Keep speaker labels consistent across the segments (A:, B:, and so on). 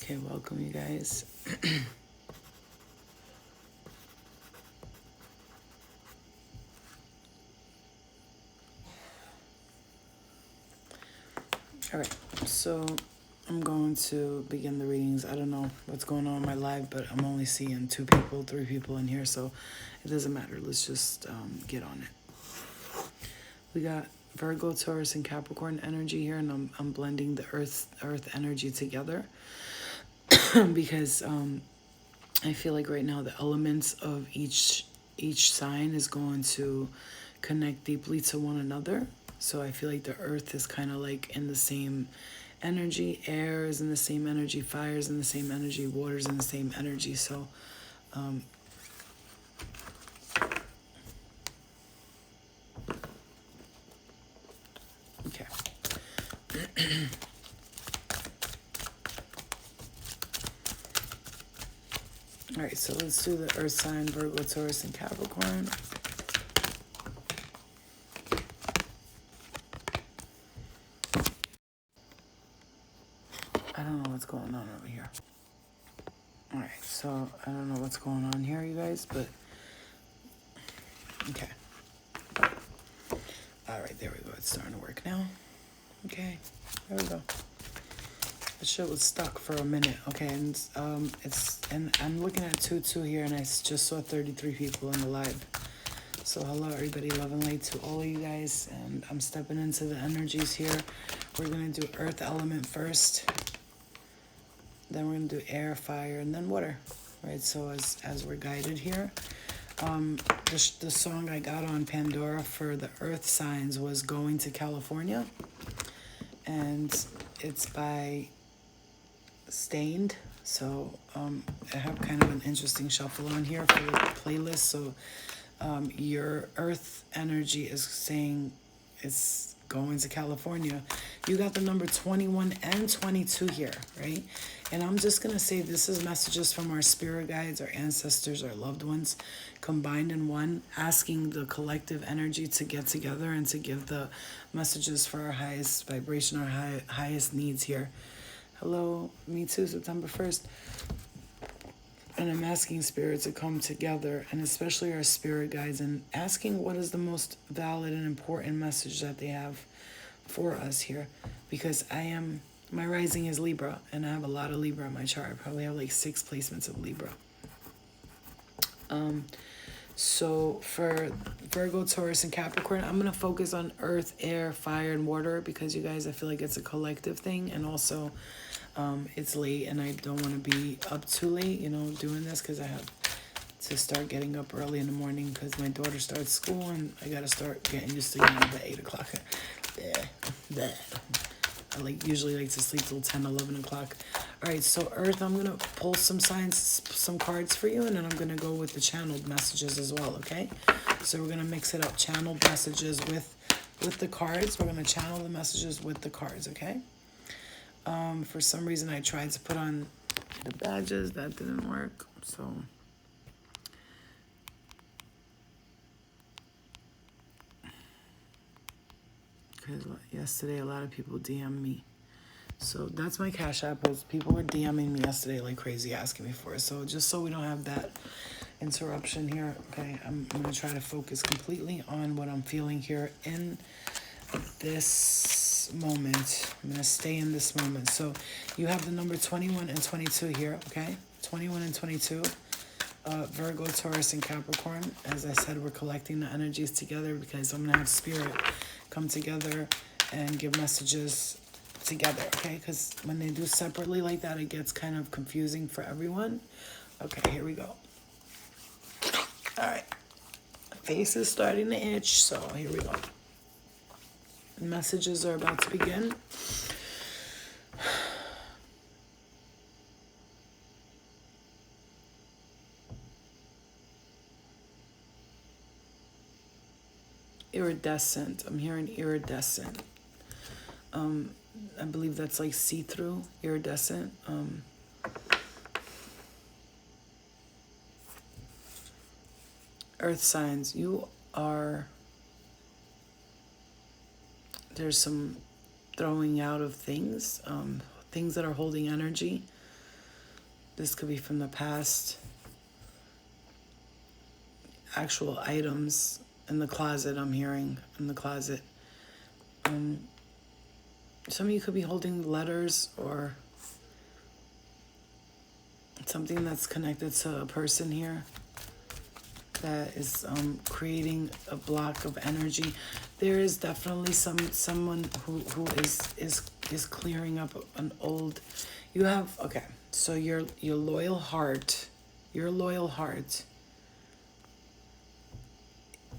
A: Okay, welcome you guys. All right, so I'm going to begin the readings. I don't know what's going on in my live, but I'm only seeing 2 people, 3 people in here, so it doesn't matter. Let's just get on it. We got Virgo, Taurus, and Capricorn energy here, and I'm blending the earth energy together because I feel like right now the elements of each sign is going to connect deeply to one another. So I feel like the earth is kind of like in the same energy, air is in the same energy, fire is in the same energy, water is in the same energy. So okay. All right, so let's do the earth sign, Virgo, Taurus, and Capricorn. I don't know what's going on over here. All right, so I don't know what's going on here, you guys, but okay. All right, there we go. It's starting to work now. Okay, there we go. The shit was stuck for a minute. Okay, and I'm looking at 2 here, and I just saw 33 people in the live. So hello, everybody. Love and light to all of you guys, and I'm stepping into the energies here. We're gonna do earth element first. Then we're gonna do air, fire, and then water. Right. So as we're guided here. The song I got on Pandora for the earth signs was Going to California, and it's by Stained. So I have kind of an interesting shuffle on here for the playlist. So your earth energy is saying it's going to California. You got the number 21 and 22 here, right? And I'm just going to say this is messages from our spirit guides, our ancestors, our loved ones, combined in one, asking the collective energy to get together and to give the messages for our highest vibration, our highest needs here. Hello, me too, September 1st. And I'm asking spirit to come together, and especially our spirit guides, and asking what is the most valid and important message that they have for us here. Because my rising is Libra, and I have a lot of Libra in my chart. I probably have like 6 placements of Libra. So for Virgo, Taurus, and Capricorn, I'm going to focus on earth, air, fire, and water, because you guys, I feel like it's a collective thing. And also it's late, and I don't want to be up too late, doing this, because I have to start getting up early in the morning because my daughter starts school, and I got to start getting used to getting up at 8 o'clock. I usually like to sleep till 10, 11 o'clock. All right, so Earth, I'm going to pull some signs, some cards for you, and then I'm going to go with the channeled messages as well, okay? So we're going to mix it up, channeled messages with the cards. We're going to channel the messages with the cards, okay? For some reason, I tried to put on the badges. That didn't work, so... Because yesterday, a lot of people DM'd me. So that's my Cash App. People were DMing me yesterday like crazy, asking me for it. So just so we don't have that interruption here, okay, I'm going to try to focus completely on what I'm feeling here in this moment. I'm going to stay in this moment. So you have the number 21 and 22 here, okay? 21 and 22. Virgo, Taurus, and Capricorn. As I said, we're collecting the energies together because I'm going to have spirit come together and give messages together, okay? Because when they do separately like that, it gets kind of confusing for everyone. Okay, here we go. All right. Face is starting to itch, so here we go. Messages are about to begin. Iridescent. I'm hearing iridescent. I believe that's like see-through, iridescent. Earth signs, there's some throwing out of things, things that are holding energy. This could be from the past. Actual items in the closet, I'm hearing, in the closet. Some of you could be holding letters or something that's connected to a person here that is creating a block of energy. There is definitely someone who is clearing up an old. You have, okay, so your loyal heart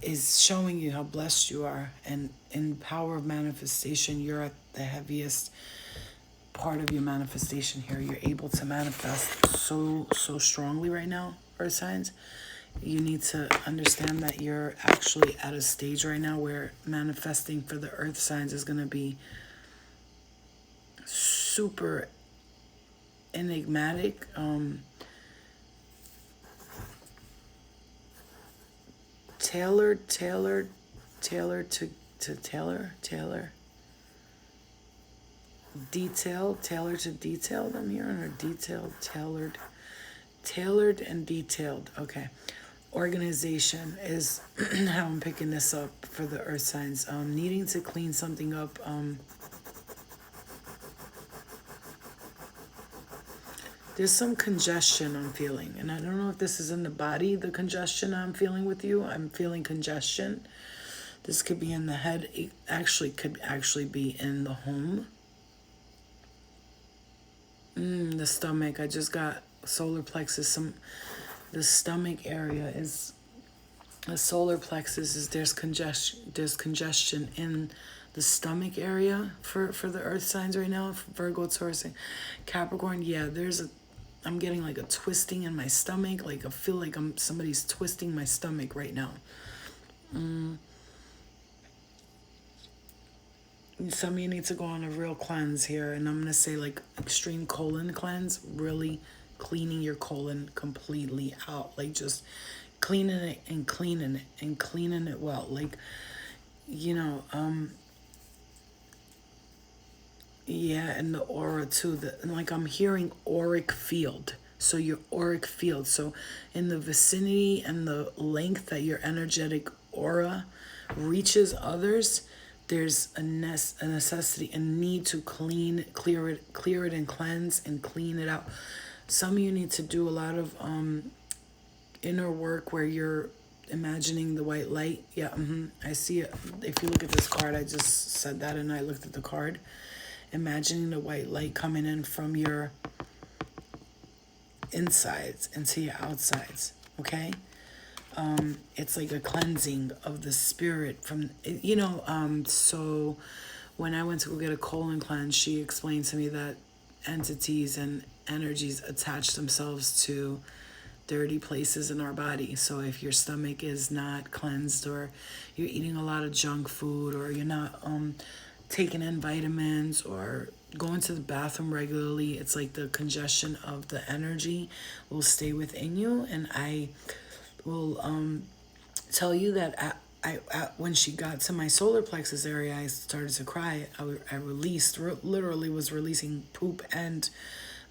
A: is showing you how blessed you are, and in power of manifestation, you're at the heaviest part of your manifestation here. You're able to manifest so strongly right now, earth signs. You need to understand that you're actually at a stage right now where manifesting for the earth signs is going to be super enigmatic. Tailored to tailored to detailed, I'm hearing, or detailed, tailored and detailed. Okay. Organization is how I'm picking this up for the earth signs. Needing to clean something up. There's some congestion I'm feeling, and I don't know if this is in the body, the congestion I'm feeling with you. I'm feeling congestion. This could be in the head. It could actually be in the home. The stomach. I just got solar plexus. The stomach area is the solar plexus. Is there's congestion in the stomach area for the earth signs right now. Virgo, Taurus, and Capricorn. Yeah, I'm getting like a twisting in my stomach. Like I feel like somebody's twisting my stomach right now. Some of you need to go on a real cleanse here, and I'm going to say like extreme colon cleanse, really cleaning your colon completely out, like just cleaning it and cleaning it and cleaning it well. Like, yeah, and the aura too, and like I'm hearing auric field. So your auric field, so in the vicinity and the length that your energetic aura reaches others, there's a necessity, a need to clear it and cleanse and clean it out. Some of you need to do a lot of inner work where you're imagining the white light. Yeah, I see it. If you look at this card, I just said that and I looked at the card. Imagining the white light coming in from your insides into your outsides, okay? It's like a cleansing of the spirit from, so when I went to go get a colon cleanse, she explained to me that entities and energies attach themselves to dirty places in our body. So if your stomach is not cleansed, or you're eating a lot of junk food, or you're not taking in vitamins, or going to the bathroom regularly, it's like the congestion of the energy will stay within you. And I will tell you that when she got to my solar plexus area, I started to cry. I literally was releasing poop and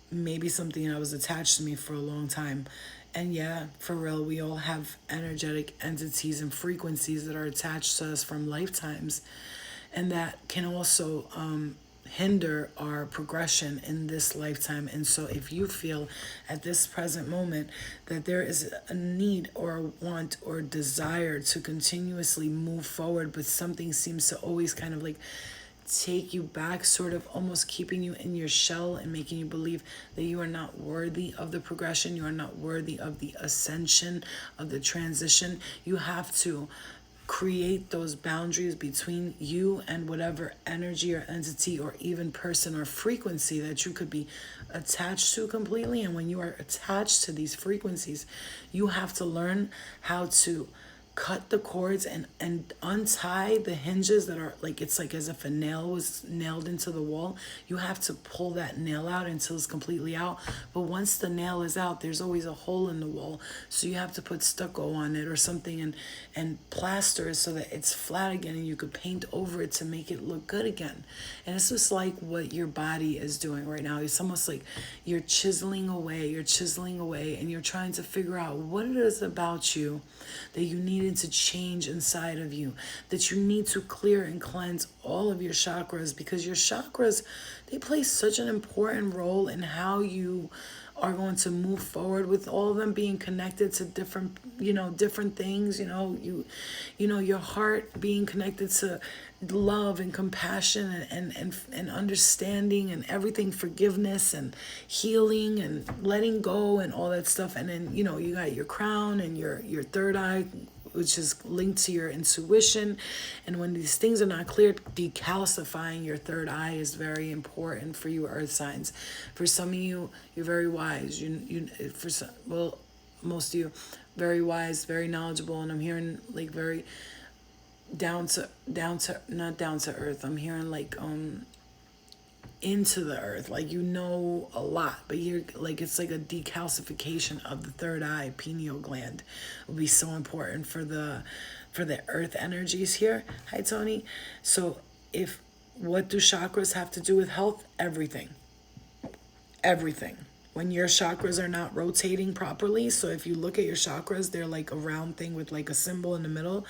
A: maybe something that was attached to me for a long time. And yeah, for real, we all have energetic entities and frequencies that are attached to us from lifetimes, and that can also hinder our progression in this lifetime. And so if you feel at this present moment that there is a need or a want or desire to continuously move forward, but something seems to always kind of like take you back, sort of almost keeping you in your shell and making you believe that you are not worthy of the progression, you are not worthy of the ascension, of the transition, you have to create those boundaries between you and whatever energy or entity or even person or frequency that you could be attached to completely. And when you are attached to these frequencies, you have to learn how to cut the cords and untie the hinges that are like, it's like as if a nail was nailed into the wall. You have to pull that nail out until it's completely out. But once the nail is out, there's always a hole in the wall, so you have to put stucco on it or something and plaster it so that it's flat again, and you could paint over it to make it look good again. And it's just like what your body is doing right now. It's almost like you're chiseling away, and you're trying to figure out what it is about you that you needed to change inside of you, that you need to clear and cleanse all of your chakras, because your chakras, they play such an important role in how you are going to move forward, with all of them being connected to different, different things. Your heart being connected to love and compassion and understanding and everything, forgiveness and healing and letting go and all that stuff. And then, you got your crown and your third eye, which is linked to your intuition. And when these things are not cleared, decalcifying your third eye is very important for you earth signs. For some of you, you're very wise. Most of you, very wise, very knowledgeable. And I'm hearing like very not down to earth. I'm hearing like into the earth, like a lot, but you're like, it's like a decalcification of the third eye, pineal gland will be so important for the earth energies here. Hi Tony. So what do chakras have to do with health? Everything. When your chakras are not rotating properly, so if you look at your chakras, they're like a round thing with like a symbol in the middle,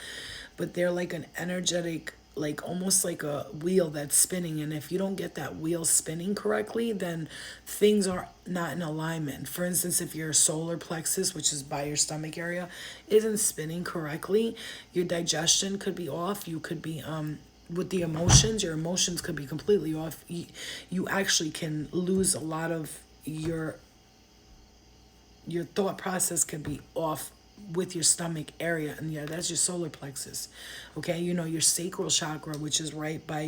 A: but they're like an energetic, like almost like a wheel that's spinning. And if you don't get that wheel spinning correctly, then things are not in alignment. For instance, if your solar plexus, which is by your stomach area, isn't spinning correctly, your digestion could be off. You could be with the emotions, your emotions could be completely off. You actually can lose a lot of your thought process could be off with your stomach area, and that's your solar plexus. Okay, your sacral chakra, which is right by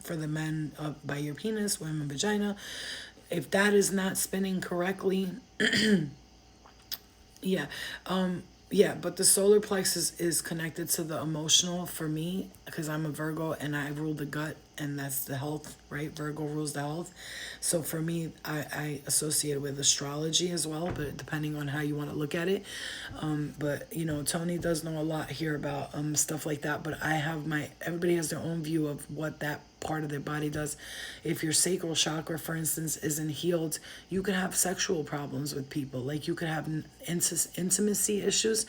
A: for the men, by your penis, women vagina. If that is not spinning correctly, but the solar plexus is connected to the emotional for me, because I'm a Virgo and I rule the gut, and that's the health, right? Virgo rules the health. So for me, I associate it with astrology as well, but depending on how you want to look at it. But Tony does know a lot here about stuff like that, but everybody has their own view of what that part of their body does. If your sacral chakra, for instance, isn't healed, you could have sexual problems with people. Like you could have intimacy issues.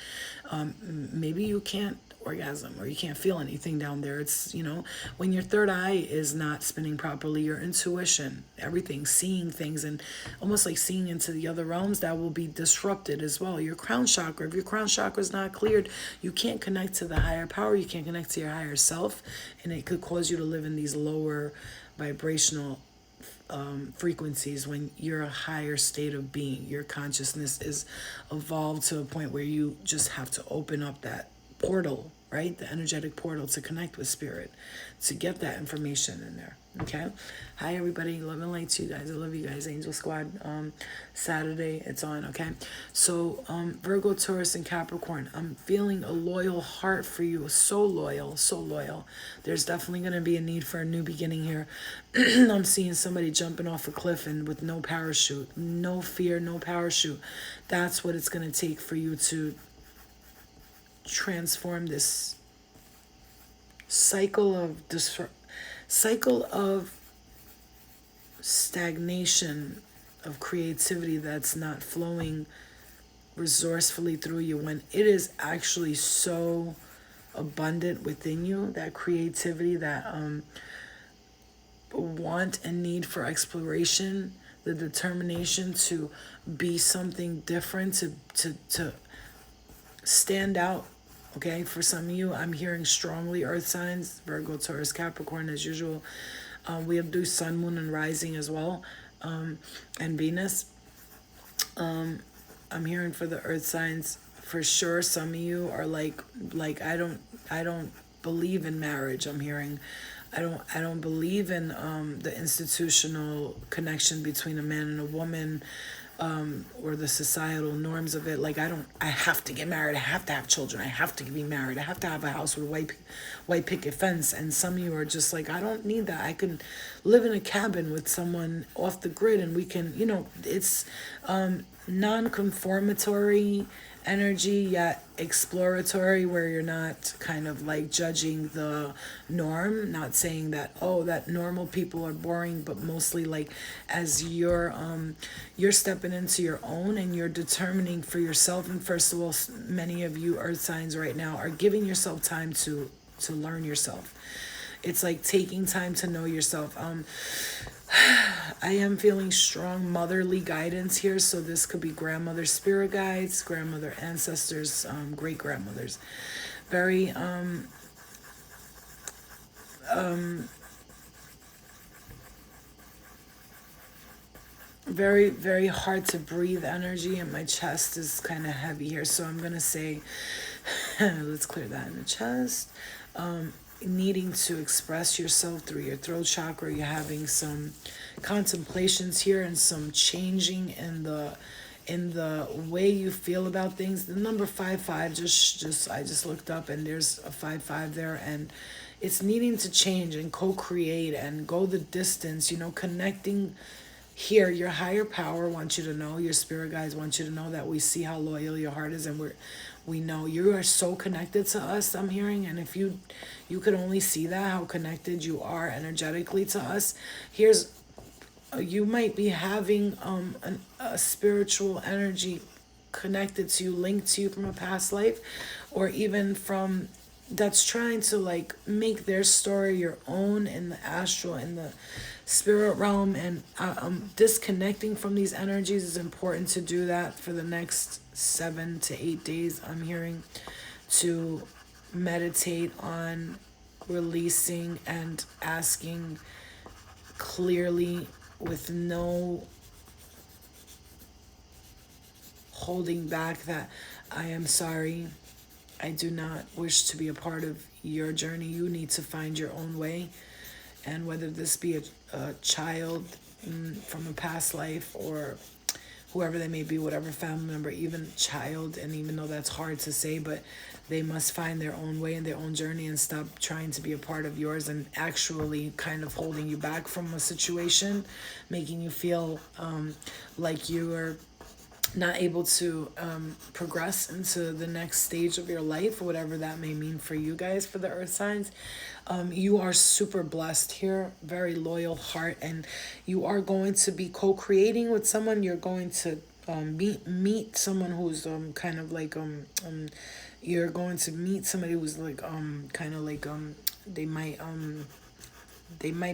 A: Maybe you can't orgasm or you can't feel anything down there. It's when your third eye is not spinning properly, your intuition, everything, seeing things and almost like seeing into the other realms, that will be disrupted as well. Your crown chakra, if your crown chakra is not cleared, you can't connect to the higher power, you can't connect to your higher self, and it could cause you to live in these lower vibrational frequencies. When you're a higher state of being, your consciousness is evolved to a point where you just have to open up that portal, right? The energetic portal to connect with spirit, to get that information in there. Okay. Hi everybody, love and light to you guys. I love you guys. Angel Squad, Saturday it's on. Okay, so Virgo, Taurus, and Capricorn, I'm feeling a loyal heart for you. So loyal, so loyal. There's definitely going to be a need for a new beginning here. I'm seeing somebody jumping off a cliff and with no parachute, no fear, no parachute. That's what it's going to take for you to transform this cycle of stagnation, of creativity that's not flowing resourcefully through you, when it is actually so abundant within you, that creativity, that want and need for exploration, the determination to be something different, to stand out. Okay, for some of you, I'm hearing strongly earth signs, Virgo, Taurus, Capricorn, as usual. We have do sun, moon, and rising as well, and Venus. I'm hearing for the earth signs for sure. Some of you are like I don't believe in marriage. I'm hearing I don't believe in the institutional connection between a man and a woman. or the societal norms of it. Like, I have to get married, I have to have children, I have to be married, I have to have a house with white picket fence. And some of you are just like, I don't need that. I can live in a cabin with someone off the grid, and we can, it's non-conformatory energy, yet exploratory, where you're not kind of like judging the norm, not saying that, oh, that normal people are boring, but mostly like as you're stepping into your own and you're determining for yourself. And first of all, many of you earth signs right now are giving yourself time to learn yourself. It's like taking time to know yourself. I am feeling strong motherly guidance here, so this could be grandmother spirit guides, grandmother ancestors, great grandmothers. Very very, very hard to breathe energy, and my chest is kind of heavy here, so I'm gonna say let's clear that in the chest. Needing to express yourself through your throat chakra. You're having some contemplations here and some changing in the way you feel about things. The number 55, I just looked up, and there's a 55 there, and it's needing to change and co-create and go the distance, connecting here. Your higher power wants you to know, your spirit guides want you to know that we see how loyal your heart is, and we know you are so connected to us, I'm hearing. And if you could only see that, how connected you are energetically to us. You might be having a spiritual energy connected to you, linked to you from a past life, or even from that's trying to like make their story your own in the astral, in the spirit realm. And disconnecting from these energies is important to do that for the next 7 to 8 days. I'm hearing to meditate on releasing and asking clearly, with no holding back, that I am sorry, I do not wish to be a part of your journey. You need to find your own way. And whether this be a child from a past life, or whoever they may be, whatever family member, even child, and even though that's hard to say, but they must find their own way and their own journey, and stop trying to be a part of yours and actually kind of holding you back from a situation, making you feel like you are not able to progress into the next stage of your life, whatever that may mean for you guys, for the earth signs. You are super blessed here, very loyal heart, and you are going to be co-creating with someone. You're going to meet someone who's kind of like you're going to meet somebody who's like kind of like they might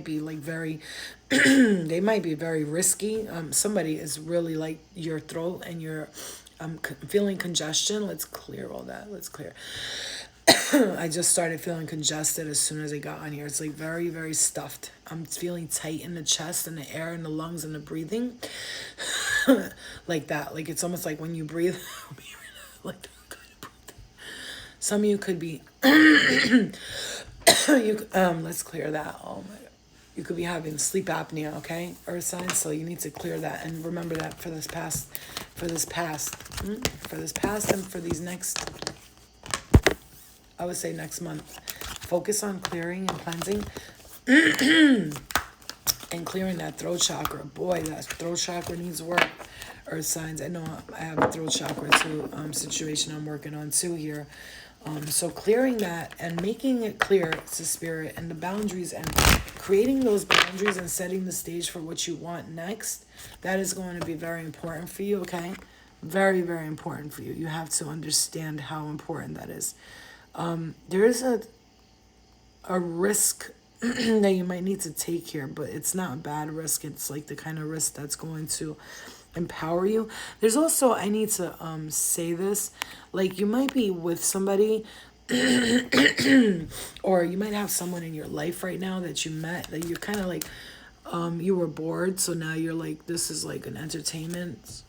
A: be like very they might be very risky. Somebody is really like your throat, and you're feeling congestion. Let's clear all that. Let's clear. I just started feeling congested as soon as I got on here. It's like very, very stuffed. I'm feeling tight in the chest and the air and the lungs and the breathing. Like that. Like it's almost like when you breathe. Like that kind of breathing. Some of you could be let's clear that. Oh my God. You could be having sleep apnea, okay? Earth signs, so you need to clear that. And remember that for this past, and for these next, I would say next month. Focus on clearing and cleansing. And clearing that throat chakra. Boy, that throat chakra needs work. Earth signs. I know I have a throat chakra too situation I'm working on too here. So clearing that and making it clear to spirit and the boundaries, and creating those boundaries and setting the stage for what you want next, that is going to be very important for you, okay? Very, very important for you. You have to understand how important that is. There is a risk that you might need to take here, but it's not a bad risk. It's like the kind of risk that's going to empower you. There's also, I need to say this, like you might be with somebody or you might have someone in your life right now that you met, that you're kind of like you were bored, so now you're like, this is like an entertainment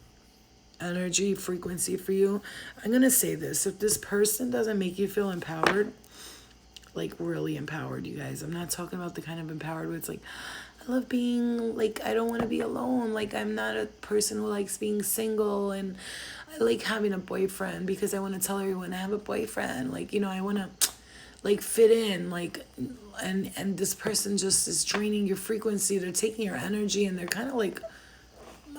A: energy frequency for you. I'm gonna say this: if this person doesn't make you feel empowered, like really empowered, you guys, I'm not talking about the kind of empowered where it's like, I love being, like, I don't want to be alone. Like, I'm not a person who likes being single, and I like having a boyfriend because I want to tell everyone I have a boyfriend. Like, you know, I want to, like, fit in, like, and this person just is draining your frequency. They're taking your energy, and they're kind of like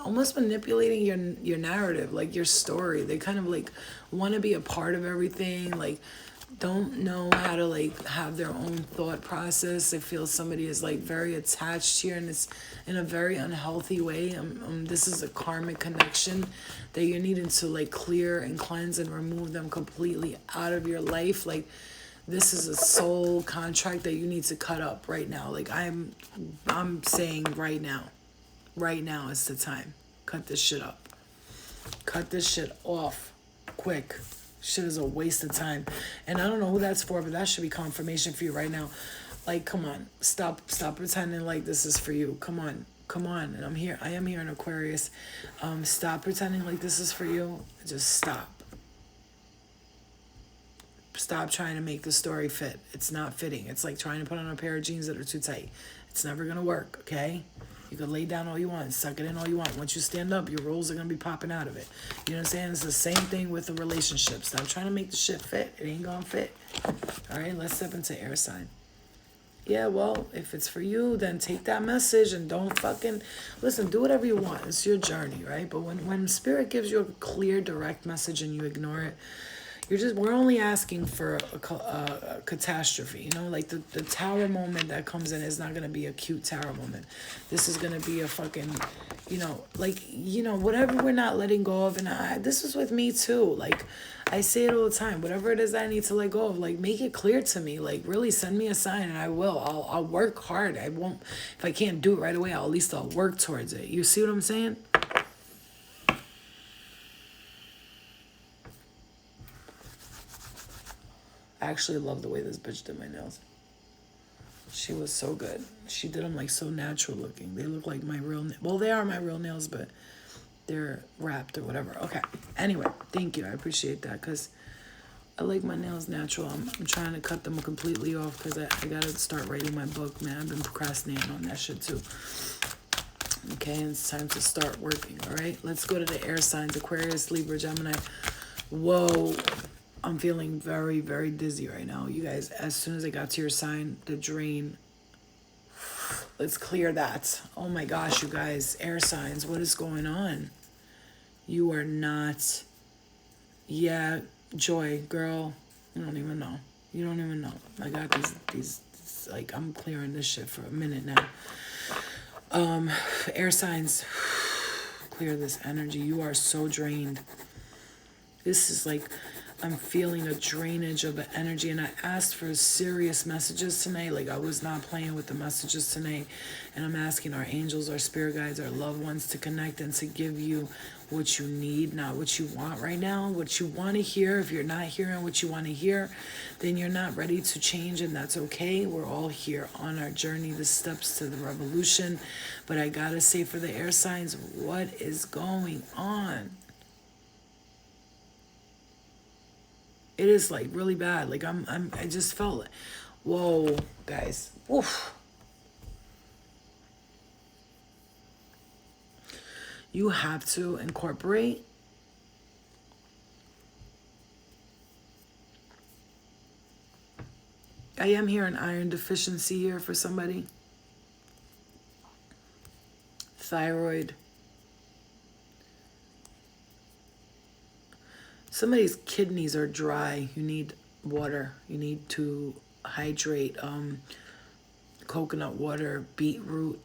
A: almost manipulating your narrative, like your story. They kind of like want to be a part of everything, like don't know how to like have their own thought process. They feel somebody is like very attached here, and it's in a very unhealthy way. This is a karmic connection that you're needing to like clear and cleanse and remove them completely out of your life. Like this is a soul contract that you need to cut up right now. Like I'm saying right now. Right now is the time. Cut this shit up. Cut this shit off. Quick. Shit is a waste of time. And I don't know who that's for, but that should be confirmation for you right now. Like, come on. Stop pretending like this is for you. Come on. Come on. And I am here in Aquarius. Stop pretending like this is for you. Just stop. Stop trying to make the story fit. It's not fitting. It's like trying to put on a pair of jeans that are too tight. It's never going to work, okay? You can lay down all you want, suck it in all you want. Once you stand up, your rolls are going to be popping out of it. You know what I'm saying? It's the same thing with the relationship. Stop trying to make the shit fit. It ain't going to fit. All right, let's step into air sign. Yeah, well, if it's for you, then take that message and don't fucking... Listen, do whatever you want. It's your journey, right? But when Spirit gives you a clear, direct message and you ignore it, we're only asking for a catastrophe, you know, like the tower moment that comes in is not going to be a cute tower moment. This is going to be a fucking, you know, like, you know, whatever we're not letting go of. And this is with me too. Like I say it all the time, whatever it is that I need to let go of, like make it clear to me, like really send me a sign and I will, I'll work hard. I won't, if I can't do it right away, at least I'll work towards it. You see what I'm saying? I actually love the way this bitch did my nails. She was so good. She did them like so natural looking. They look like my real well, they are my real nails, but they're wrapped or whatever. Okay. Anyway, thank you. I appreciate that because I like my nails natural. I'm trying to cut them completely off because I got to start writing my book, man. I've been procrastinating on that shit too. Okay, and it's time to start working, all right? Let's go to the air signs. Aquarius, Libra, Gemini. Whoa. I'm feeling very, very dizzy right now. You guys, as soon as I got to your sign, the drain, let's clear that. Oh my gosh, you guys, air signs, what is going on? You are not, yeah, Joy, girl, you don't even know. You don't even know. I got these like, I'm clearing this shit for a minute now. Air signs, clear this energy. You are so drained. This is like... I'm feeling a drainage of the energy, and I asked for serious messages tonight. Like I was not playing with the messages tonight, and I'm asking our angels, our spirit guides, our loved ones to connect and to give you what you need, not what you want right now, what you want to hear. If you're not hearing what you want to hear, then you're not ready to change, and that's okay. We're all here on our journey, the steps to the revolution. But I gotta say, for the air signs, what is going on? It is like really bad. Like I just felt like, whoa, guys. Oof. You have to incorporate I am hearing iron deficiency here for somebody. Thyroid. Somebody's kidneys are dry. You need water. You need to hydrate. Coconut water, beetroot.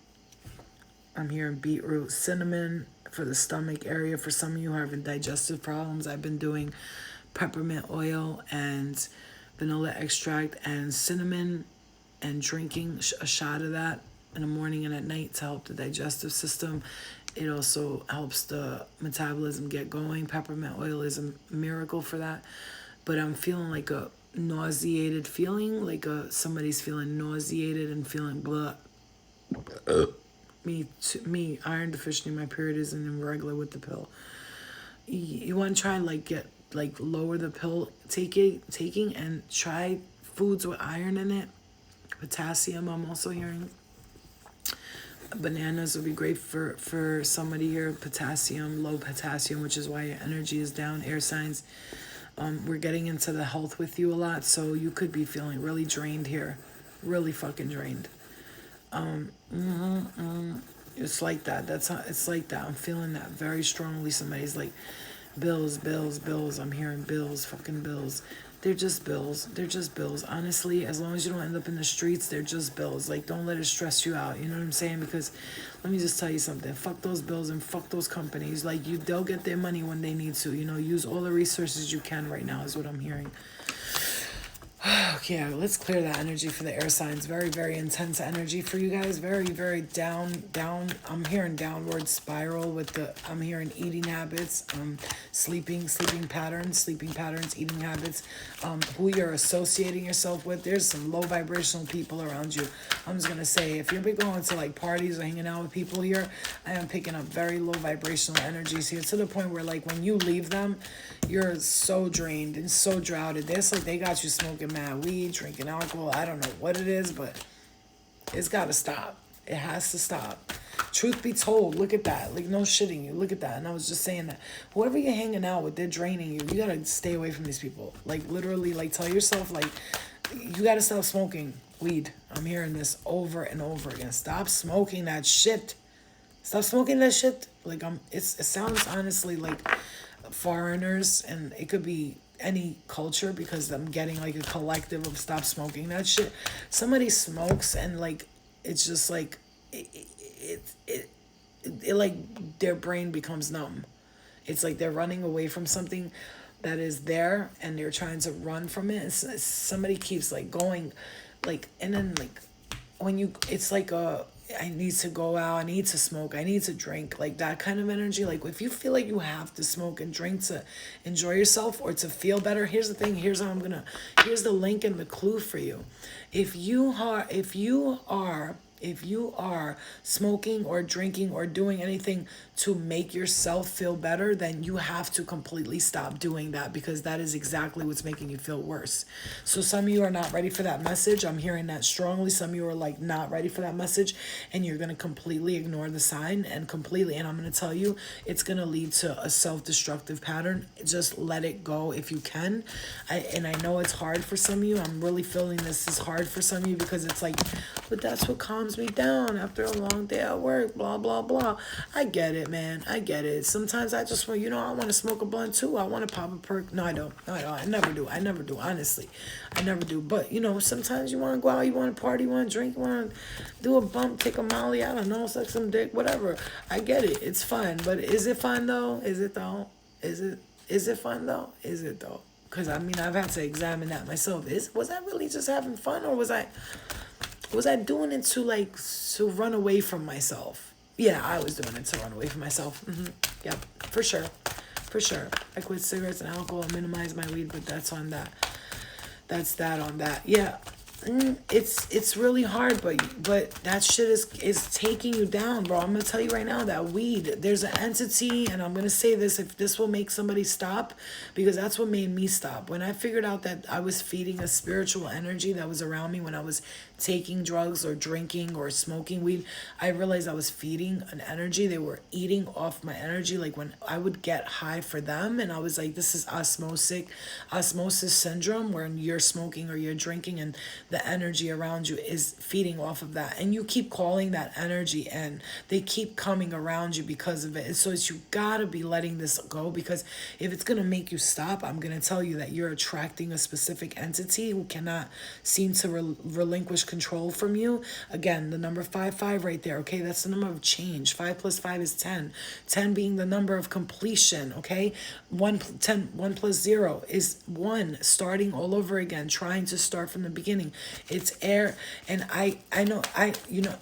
A: I'm hearing beetroot, cinnamon for the stomach area. For some of you who are having digestive problems, I've been doing peppermint oil and vanilla extract and cinnamon and drinking a shot of that in the morning and at night to help the digestive system. It also helps the metabolism get going. Peppermint oil is a miracle for that. But I'm feeling like a nauseated feeling, like somebody's feeling nauseated and feeling blah. Me, iron deficiency, my period isn't irregular with the pill. You want to try and lower the pill taking and try foods with iron in it. Potassium, I'm also hearing. Bananas would be great for somebody here. Potassium, low potassium, which is why your energy is down. Air signs. We're getting into the health with you a lot, so you could be feeling really drained here. Really fucking drained. It's like that. It's like that. I'm feeling that very strongly. Somebody's like, bills, bills, bills. I'm hearing bills, fucking bills. They're just bills. They're just bills. Honestly, as long as you don't end up in the streets, they're just bills. Like, don't let it stress you out. You know what I'm saying? Because let me just tell you something. Fuck those bills and fuck those companies. Like, they'll get their money when they need to. You know, use all the resources you can right now is what I'm hearing. Okay, let's clear that energy for the air signs. Very, very intense energy for you guys. Very, very down. I'm hearing downward spiral with I'm hearing eating habits, sleeping patterns, eating habits, who you're associating yourself with. There's some low vibrational people around you. I'm just going to say, if you're going to like parties or hanging out with people here, I am picking up very low vibrational energies here to the point where like when you leave them, you're so drained and so drowsed. It's like they got you smoking mad weed, drinking alcohol. I don't know what it is, but it's got to stop. It has to stop. Truth be told, look at that. Like, no shitting you. Look at that. And I was just saying that whoever you're hanging out with, they're draining you. You got to stay away from these people. Like, literally, like, tell yourself, like, you got to stop smoking weed. I'm hearing this over and over again. Stop smoking that shit. Stop smoking that shit. Like, it sounds honestly like foreigners, and it could be any culture because I'm getting like a collective of stop smoking that shit. Somebody smokes and like it's just like it like their brain becomes numb. It's like they're running away from something that is there and they're trying to run from it. And somebody keeps like going like, and then like when you, it's like I need to go out, I need to smoke, I need to drink, like that kind of energy. Like if you feel like you have to smoke and drink to enjoy yourself or to feel better, here's the thing, here's the link and the clue for you. If you are smoking or drinking or doing anything to make yourself feel better, then you have to completely stop doing that because that is exactly what's making you feel worse. So some of you are not ready for that message. I'm hearing that strongly. Some of you are like not ready for that message and you're going to completely ignore the sign and I'm going to tell you it's going to lead to a self-destructive pattern. Just let it go if you can. I know it's hard for some of you. I'm really feeling this is hard for some of you because it's like, but that's what calms me down after a long day at work, blah, blah, blah. I get it, man. I get it. Sometimes I just want, I want to smoke a blunt too. I want to pop a perk. No, I don't. I never do. Honestly, I never do. But, sometimes you want to go out, you want to party, you want to drink, you want to do a bump, take a molly, I don't know, suck some dick, whatever. I get it. It's fun. But is it fun, though? Is it, though? Is it fun, though? Is it, though? Because, I've had to examine that myself. Was I really just having fun or was I doing it to run away from myself? Yeah, I was doing it to run away from myself. Yep, for sure. I quit cigarettes and alcohol, minimize my weed, but that's on that. That's that on that. Yeah, it's really hard, but that shit is taking you down, bro. I'm gonna tell you right now that weed, there's an entity, and I'm gonna say this, if this will make somebody stop, because that's what made me stop. When I figured out that I was feeding a spiritual energy that was around me when I was taking drugs or drinking or smoking weed, I realized I was feeding an energy. They were eating off my energy. Like when I would get high for them, and I was like, this is osmosis syndrome, where you're smoking or you're drinking and the energy around you is feeding off of that, and you keep calling that energy and they keep coming around you because of it. And so you gotta be letting this go, because if it's gonna make you stop, I'm gonna tell you that you're attracting a specific entity who cannot seem to relinquish control from you. Again, the number 5 right there, okay? That's the number of change. 5 plus 5 is 10. 10 being the number of completion, okay? 1 plus 0 is 1, starting all over again, trying to start from the beginning. It's air, and I know, I'm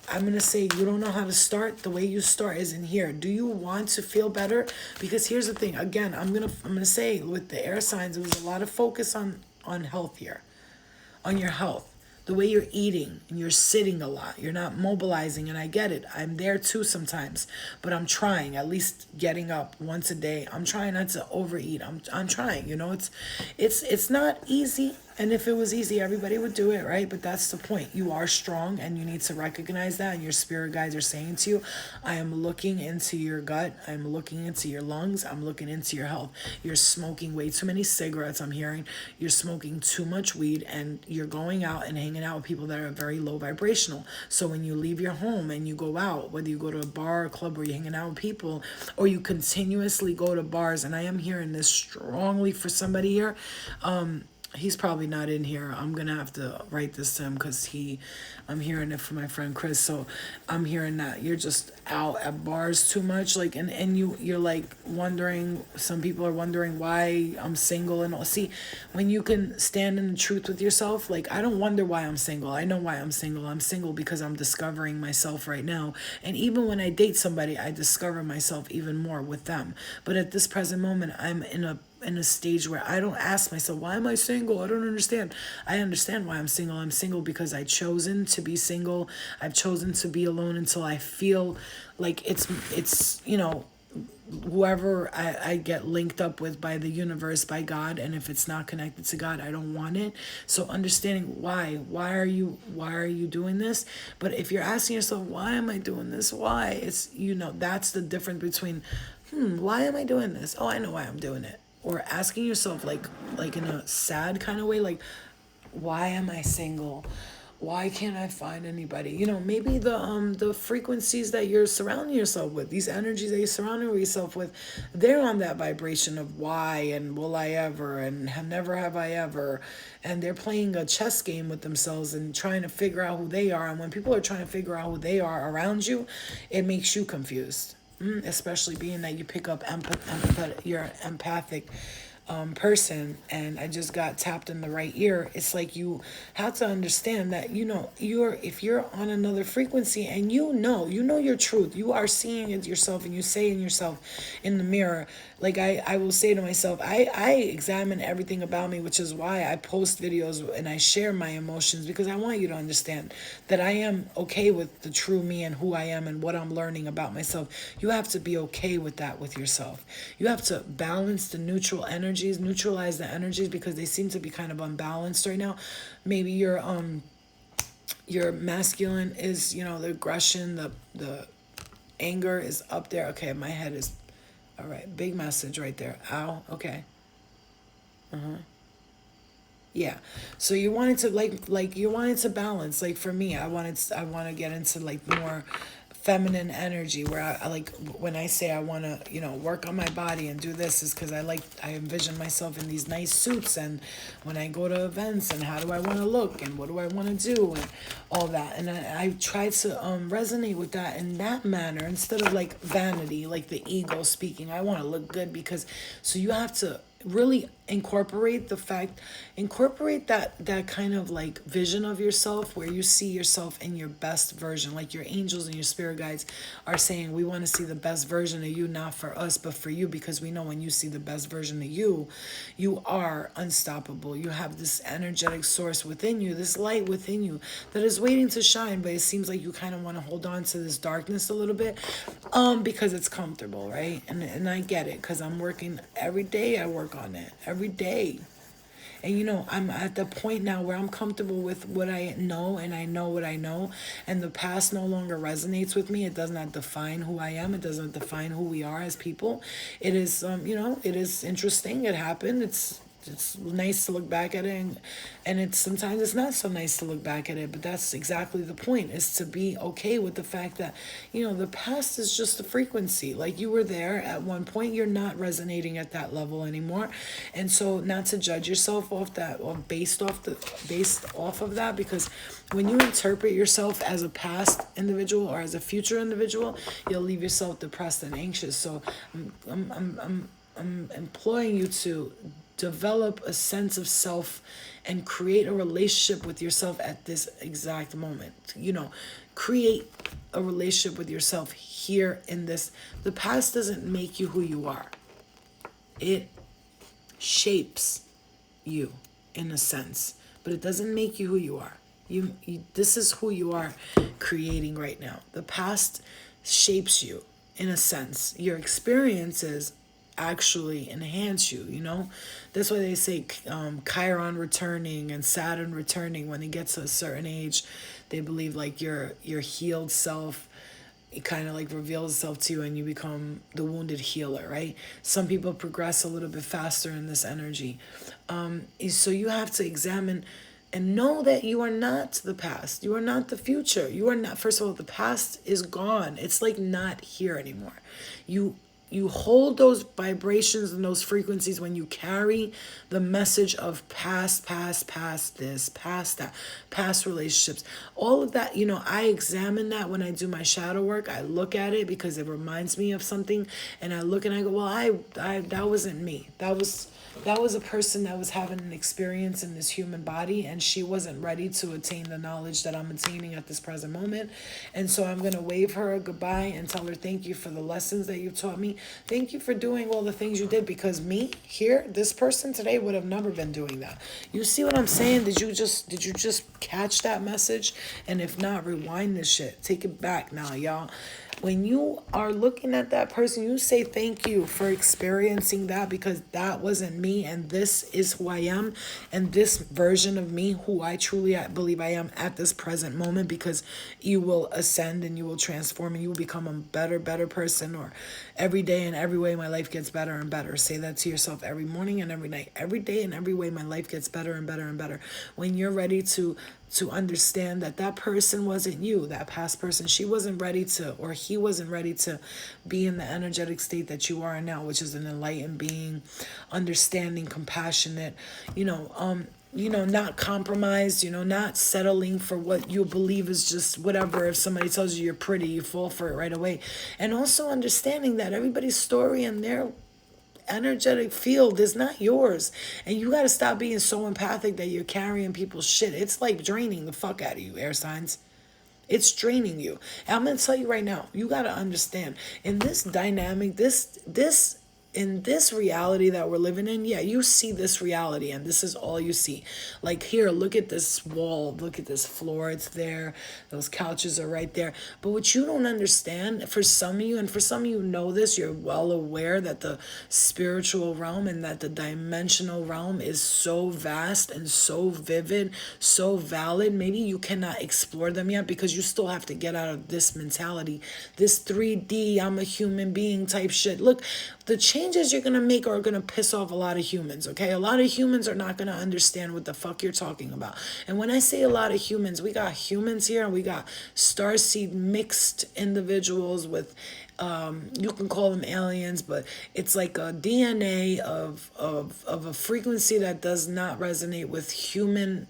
A: gonna say, you don't know how to start. The way you start is in here. Do you want to feel better? Because here's the thing, again, I'm gonna say with the air signs, there was a lot of focus on health here, on your health. The way you're eating and you're sitting a lot, you're not mobilizing, and I get it. I'm there too sometimes, but I'm trying, at least getting up once a day. I'm trying not to overeat. I'm trying, it's not easy. And if it was easy, everybody would do it, right? But that's the point. You are strong and you need to recognize that. And your spirit guides are saying to you, I am looking into your gut. I'm looking into your lungs. I'm looking into your health. You're smoking way too many cigarettes, I'm hearing. You're smoking too much weed, and you're going out and hanging out with people that are very low vibrational. So when you leave your home and you go out, whether you go to a bar or club where you're hanging out with people, or you continuously go to bars, and I am hearing this strongly for somebody here, he's probably not in here. I'm gonna have to write this to him because I'm hearing it from my friend Chris. So I'm hearing that you're just out at bars too much, like, and you're like wondering. Some people are wondering why I'm single and all. See, when you can stand in the truth with yourself, like, I don't wonder why I'm single. I know why I'm single. I'm single because I'm discovering myself right now. And even when I date somebody, I discover myself even more with them. But at this present moment, I'm in a stage where I don't ask myself, why am I single? I don't understand. I understand why I'm single. I'm single because I've chosen to be single. I've chosen to be alone until I feel like it's whoever I get linked up with by the universe, by God, and if it's not connected to God, I don't want it. So understanding why are you doing this? But if you're asking yourself, why am I doing this? Why? It's, that's the difference between, why am I doing this? Oh, I know why I'm doing it. Or asking yourself, like in a sad kind of way, like, why am I single? Why can't I find anybody? Maybe the frequencies that you're surrounding yourself with, these energies that you're surrounding yourself with, they're on that vibration of why and will I ever and never have I ever, and they're playing a chess game with themselves and trying to figure out who they are. And when people are trying to figure out who they are around you, it makes you confused. Especially being that you pick up you're empathic person, and I just got tapped in the right ear. It's like you have to understand that if you're on another frequency and you know your truth, you are seeing it yourself, and you say in yourself in the mirror, like I will say to myself, I examine everything about me, which is why I post videos and I share my emotions, because I want you to understand that I am okay with the true me and who I am and what I'm learning about myself. You have to be okay with that with yourself. You have to balance the neutralize the energies, because they seem to be kind of unbalanced right now. Maybe your masculine is, the aggression, the anger is up there. Okay, my head is all right. Big message right there. Ow. Okay. Yeah. So you wanted to like you wanted to balance. Like for me, I want to get into like more feminine energy, where I like, when I say I want to work on my body and do this, is because I envision myself in these nice suits, and when I go to events, and how do I want to look, and what do I want to do, and all that. And I try to resonate with that in that manner, instead of like vanity, like the ego speaking. I want to look good, because so you have to really incorporate that kind of like vision of yourself, where you see yourself in your best version. Like your angels and your spirit guides are saying, we want to see the best version of you, not for us but for you, because we know when you see the best version of you, you are unstoppable. You have this energetic source within you, this light within you that is waiting to shine, but it seems like you kind of want to hold on to this darkness a little bit, because it's comfortable, right? And I get it, because I'm working every day. I work on it every day. And I'm at the point now where I'm comfortable with what I know, and I know what I know, and the past no longer resonates with me. It does not define who I am. It doesn't define who we are as people. It is it is interesting. It happened. It's nice to look back at it, and it's sometimes it's not so nice to look back at it, but that's exactly the point, is to be okay with the fact that the past is just a frequency. Like, you were there at one point, you're not resonating at that level anymore, and so not to judge yourself off that, or based off of that, because when you interpret yourself as a past individual or as a future individual, you'll leave yourself depressed and anxious. So I'm imploring you to develop a sense of self and create a relationship with yourself at this exact moment. Create a relationship with yourself here in this. The past doesn't make you who you are. It shapes you in a sense, but it doesn't make you who you are. This is who you are creating right now. The past shapes you in a sense. Your experiences actually enhance you, you know? That's why they say Chiron returning and Saturn returning when it gets to a certain age. They believe like your healed self, it kind of like reveals itself to you and you become the wounded healer, right? Some people progress a little bit faster in this energy. So you have to examine and know that you are not the past. You are not the future. You are not, first of all, the past is gone. It's like not here anymore. You you hold those vibrations and those frequencies when you carry the message of past this, past that, past relationships, all of that. I examine that when I do my shadow work. I look at it because it reminds me of something, and I look and I go, well, I that wasn't me. That was a person that was having an experience in this human body, and she wasn't ready to attain the knowledge that I'm attaining at this present moment. And so I'm going to wave her a goodbye and tell her thank you for the lessons that you taught me. Thank you for doing all the things you did, because me here, this person today, would have never been doing that. You see what I'm saying? Did you just catch that message? And if not, rewind this shit. Take it back now, y'all. When you are looking at that person, you say thank you for experiencing that, because that wasn't me, and this is who I am, and this version of me, who I truly believe I am at this present moment, because you will ascend and you will transform and you will become a better person, or every day and every way my life gets better and better. Say that to yourself every morning and every night. Every day and every way my life gets better and better and better. When you're ready to understand that that person wasn't you, that past person, she wasn't ready to, or he wasn't ready to be in the energetic state that you are now, which is an enlightened being, understanding, compassionate, not compromised, not settling for what you believe is just whatever. If somebody tells you you're pretty, you fall for it right away. And also understanding that everybody's story and their energetic field is not yours, and you got to stop being so empathic that you're carrying people's shit. It's like draining the fuck out of you, air signs. It's draining you. And I'm going to tell you right now, you got to understand, in this dynamic, in this reality that we're living in, yeah, you see this reality and this is all you see. Like, here, look at this wall, look at this floor, it's there, those couches are right there. But what you don't understand, for some of you, and for some of you know this, you're well aware that the spiritual realm and that the dimensional realm is so vast and so vivid, so valid. Maybe you cannot explore them yet because you still have to get out of this mentality, this 3D, I'm a human being type shit. Look, the changes you're going to make are going to piss off a lot of humans, okay? A lot of humans are not going to understand what the fuck you're talking about. And when I say a lot of humans, we got humans here, and we got starseed mixed individuals with, you can call them aliens, but it's like a DNA of a frequency that does not resonate with human.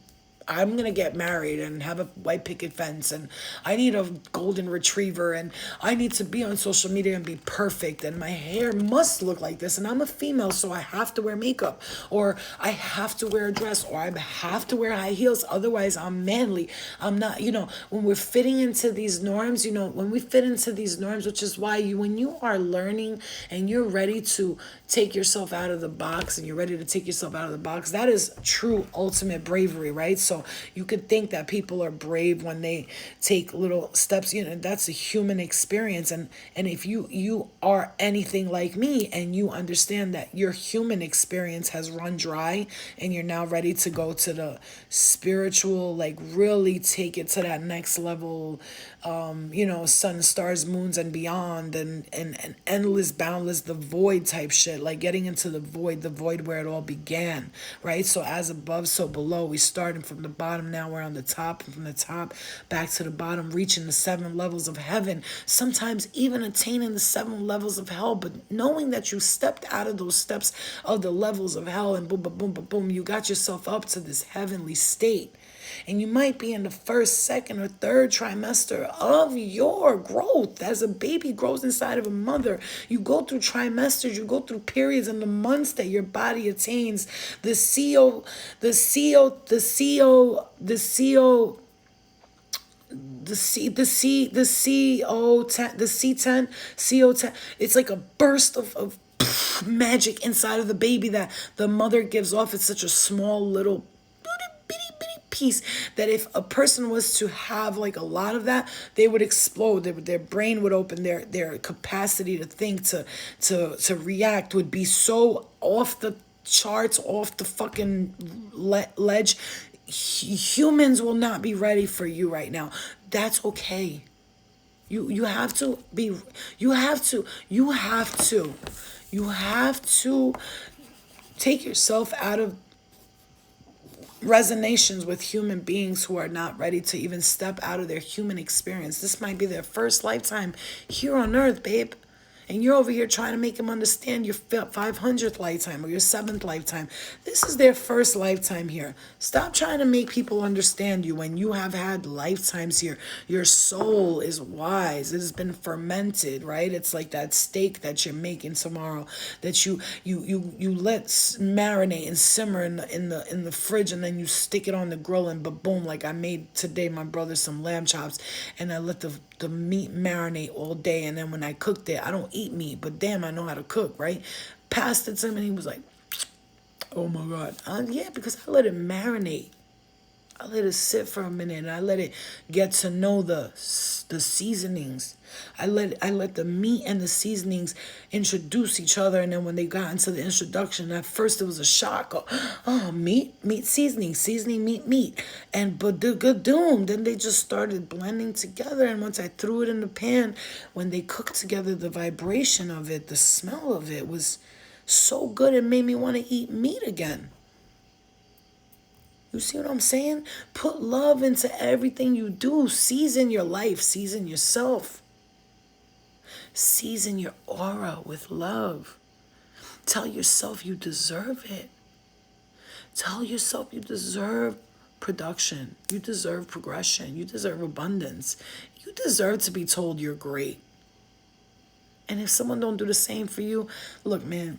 A: I'm going to get married and have a white picket fence, and I need a golden retriever, and I need to be on social media and be perfect, and my hair must look like this, and I'm a female, so I have to wear makeup, or I have to wear a dress, or I have to wear high heels, otherwise I'm manly. I'm not, when we're fitting into these norms, when we fit into these norms, which is why when you are learning and you're ready to take yourself out of the box, and you're ready to take yourself out of the box, that is true ultimate bravery, right? So you could think that people are brave when they take little steps, that's a human experience. And if you are anything like me, and you understand that your human experience has run dry, and you're now ready to go to the spiritual, like really take it to that next level, sun, stars, moons, and beyond, and endless, boundless, the void type shit, like getting into the void where it all began, right? So as above, so below. We started from the bottom, now we're on the top, and from the top back to the bottom, reaching the 7 levels of heaven, sometimes even attaining the 7 levels of hell. But knowing that you stepped out of those steps of the levels of hell, and boom, boom, boom, boom, boom, you got yourself up to this heavenly state. And you might be in the first, second, or third trimester of your growth. As a baby grows inside of a mother, you go through trimesters, you go through periods in the months that your body attains the CO, the CO, the CO, the CO, the CO10, the C10, CO10. It's like a burst of magic inside of the baby that the mother gives off. It's such a small little peace that if a person was to have like a lot of that, they would explode. Their brain would open, their capacity to think, to react would be so off the charts, off the fucking ledge. Humans will not be ready for you right now. That's okay. You have to be, you have to take yourself out of resonations with human beings who are not ready to even step out of their human experience. This might be their first lifetime here on earth, babe. And you're over here trying to make them understand your 500th lifetime or your 7th lifetime. This is their first lifetime here. Stop trying to make people understand you when you have had lifetimes here. Your soul is wise. It has been fermented, right? It's like that steak that you're making tomorrow that you let marinate and simmer in the fridge, and then you stick it on the grill, and boom, like I made today my brother some lamb chops, and I let the meat marinate all day, and then when I cooked it, I don't eat meat, but damn, I know how to cook, right? Passed it to him, and he was like, oh my God. Yeah, because I let it marinate. I let it sit for a minute, and I let it get to know the seasonings. I let the meat and the seasonings introduce each other, and then when they got into the introduction, at first it was a shock. Oh, meat, seasoning, meat, and but the good doom. Then they just started blending together, and once I threw it in the pan, when they cooked together, the vibration of it, the smell of it was so good. It made me want to eat meat again. You see what I'm saying? Put love into everything you do. Season your life. Season yourself. Season your aura with love. Tell yourself you deserve it. Tell yourself you deserve production. You deserve progression. You deserve abundance. You deserve to be told you're great. And if someone don't do the same for you, look, man.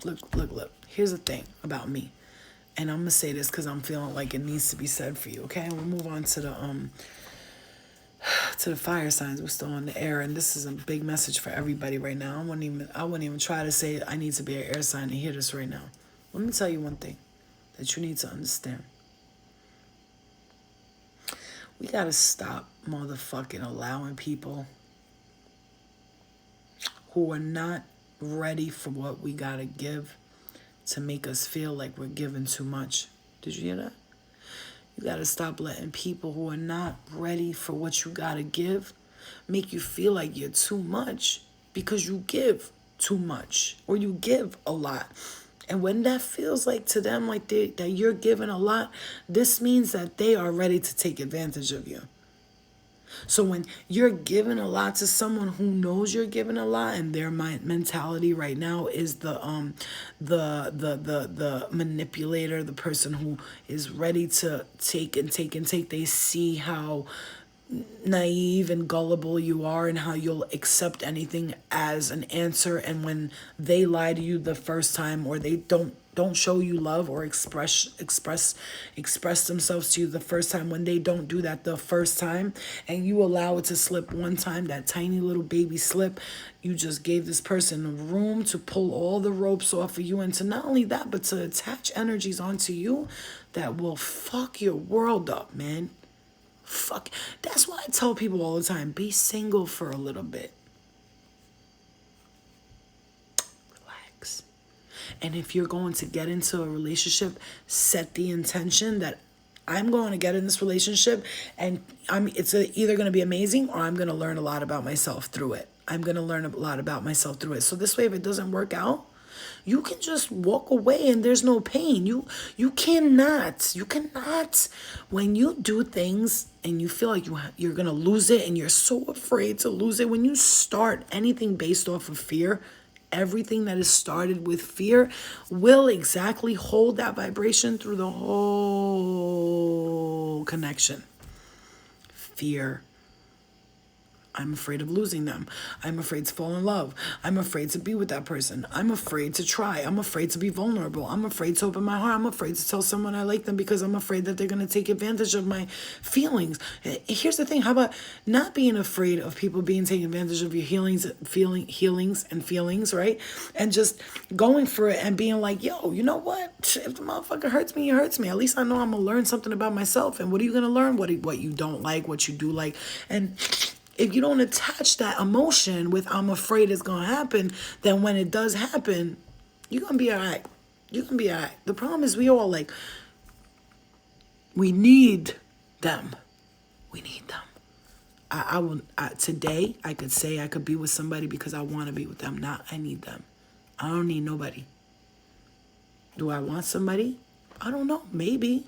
A: Look. Here's the thing about me. And I'm going to say this because I'm feeling like it needs to be said for you, okay? We'll move on to the fire signs. We're still on the air, and this is a big message for everybody right now. I wouldn't even try to say I need to be an air sign to hear this right now. Let me tell you one thing that you need to understand. We got to stop motherfucking allowing people who are not ready for what we got to give to make us feel like we're giving too much. Did you hear that? You got to stop letting people who are not ready for what you got to give make you feel like you're too much because you give too much or you give a lot. And when that feels like to them like that you're giving a lot, this means that they are ready to take advantage of you. So when you're giving a lot to someone who knows you're giving a lot, and their mentality right now is the manipulator, the person who is ready to take and take and take, they see how naive and gullible you are and how you'll accept anything as an answer. And when they lie to you the first time, or they don't show you love or express themselves to you the first time, when they don't do that the first time and you allow it to slip one time, that tiny little baby slip, you just gave this person room to pull all the ropes off of you, and to not only that, but to attach energies onto you that will fuck your world up, man. Fuck. That's why I tell people all the time, be single for a little bit. Relax. And if you're going to get into a relationship, set the intention that I'm going to get in this relationship, and it's either going to be amazing or I'm going to learn a lot about myself through it. So this way, if it doesn't work out, you can just walk away and there's no pain. You cannot, when you do things and you feel like you're going to lose it and you're so afraid to lose it, when you start anything based off of fear, everything that is started with fear will exactly hold that vibration through the whole connection. Fear. I'm afraid of losing them. I'm afraid to fall in love. I'm afraid to be with that person. I'm afraid to try. I'm afraid to be vulnerable. I'm afraid to open my heart. I'm afraid to tell someone I like them because I'm afraid that they're going to take advantage of my feelings. Here's the thing. How about not being afraid of people being taken advantage of your healings and feelings, right? And just going for it and being like, yo, you know what? If the motherfucker hurts me, it hurts me. At least I know I'm going to learn something about myself. And what are you going to learn? What you don't like, what you do like. And if you don't attach that emotion with I'm afraid it's going to happen, then when it does happen, you're going to be all right. You're going to be all right. The problem is we all like, we need them. We need them. Today, I could say I could be with somebody because I want to be with them. Not I need them. I don't need nobody. Do I want somebody? I don't know. Maybe.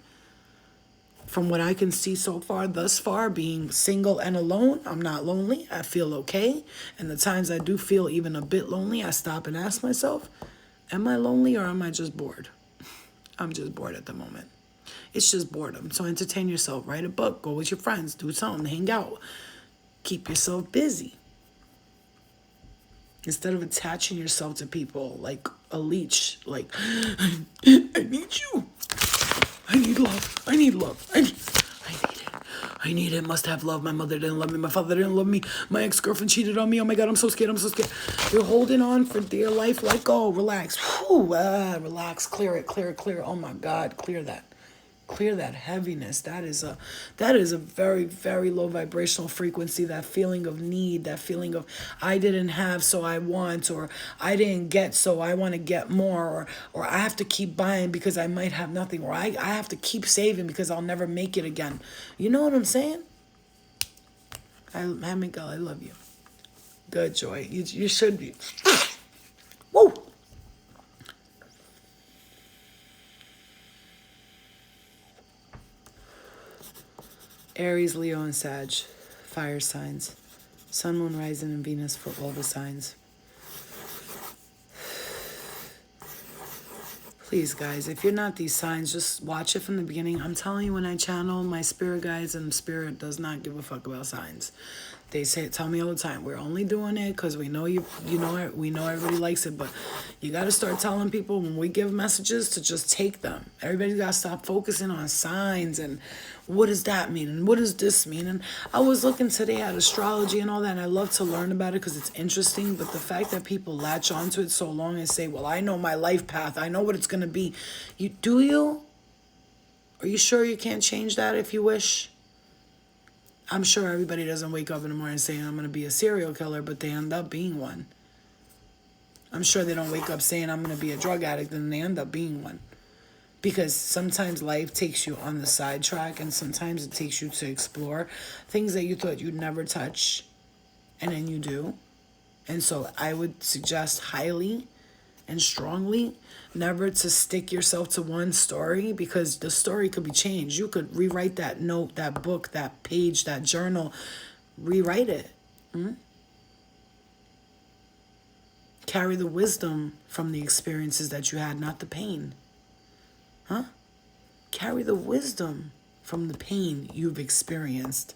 A: From what I can see so far, thus far, being single and alone, I'm not lonely. I feel okay. And the times I do feel even a bit lonely, I stop and ask myself, am I lonely or am I just bored? I'm just bored at the moment. It's just boredom. So entertain yourself. Write a book. Go with your friends. Do something. Hang out. Keep yourself busy. Instead of attaching yourself to people like a leech. Like, I need you. I need love. I need love. I need it. I need it. Must have love. My mother didn't love me. My father didn't love me. My ex-girlfriend cheated on me. Oh my God, I'm so scared. I'm so scared. You're holding on for dear life. Let go. Relax. Whew, relax. Clear it. Clear it. Clear it. Oh my God. Clear that. Clear that heaviness. That is a very, very low vibrational frequency. That feeling of need, that feeling of I didn't have so I want, or I didn't get so I want to get more, or I have to keep buying because I might have nothing, or I have to keep saving because I'll never make it again. You know what I'm saying? Miguel, I love you. Good, Joy. You should be. Woo! Aries, Leo, and Sag, fire signs. Sun, Moon, Rising, and Venus for all the signs. Please, guys, if you're not these signs, just watch it from the beginning. I'm telling you, when I channel my spirit guides, and spirit does not give a fuck about signs. They tell me all the time, we're only doing it because we know we know everybody likes it, but you got to start telling people when we give messages to just take them. Everybody's got to stop focusing on signs and what does that mean and what does this mean. And I was looking today at astrology and all that, and I love to learn about it because it's interesting, but the fact that people latch onto it so long and say, well, I know my life path, I know what it's going to be. Do you? Are you sure you can't change that if you wish? I'm sure everybody doesn't wake up in the morning saying, I'm going to be a serial killer, but they end up being one. I'm sure they don't wake up saying, I'm going to be a drug addict, and they end up being one. Because sometimes life takes you on the sidetrack, and sometimes it takes you to explore things that you thought you'd never touch, and then you do. And so I would suggest highly and strongly never to stick yourself to one story, because the story could be changed. You could rewrite that note, that book, that page, that journal, rewrite it. Carry the wisdom from the experiences that you had, not the pain. Carry the wisdom from the pain you've experienced.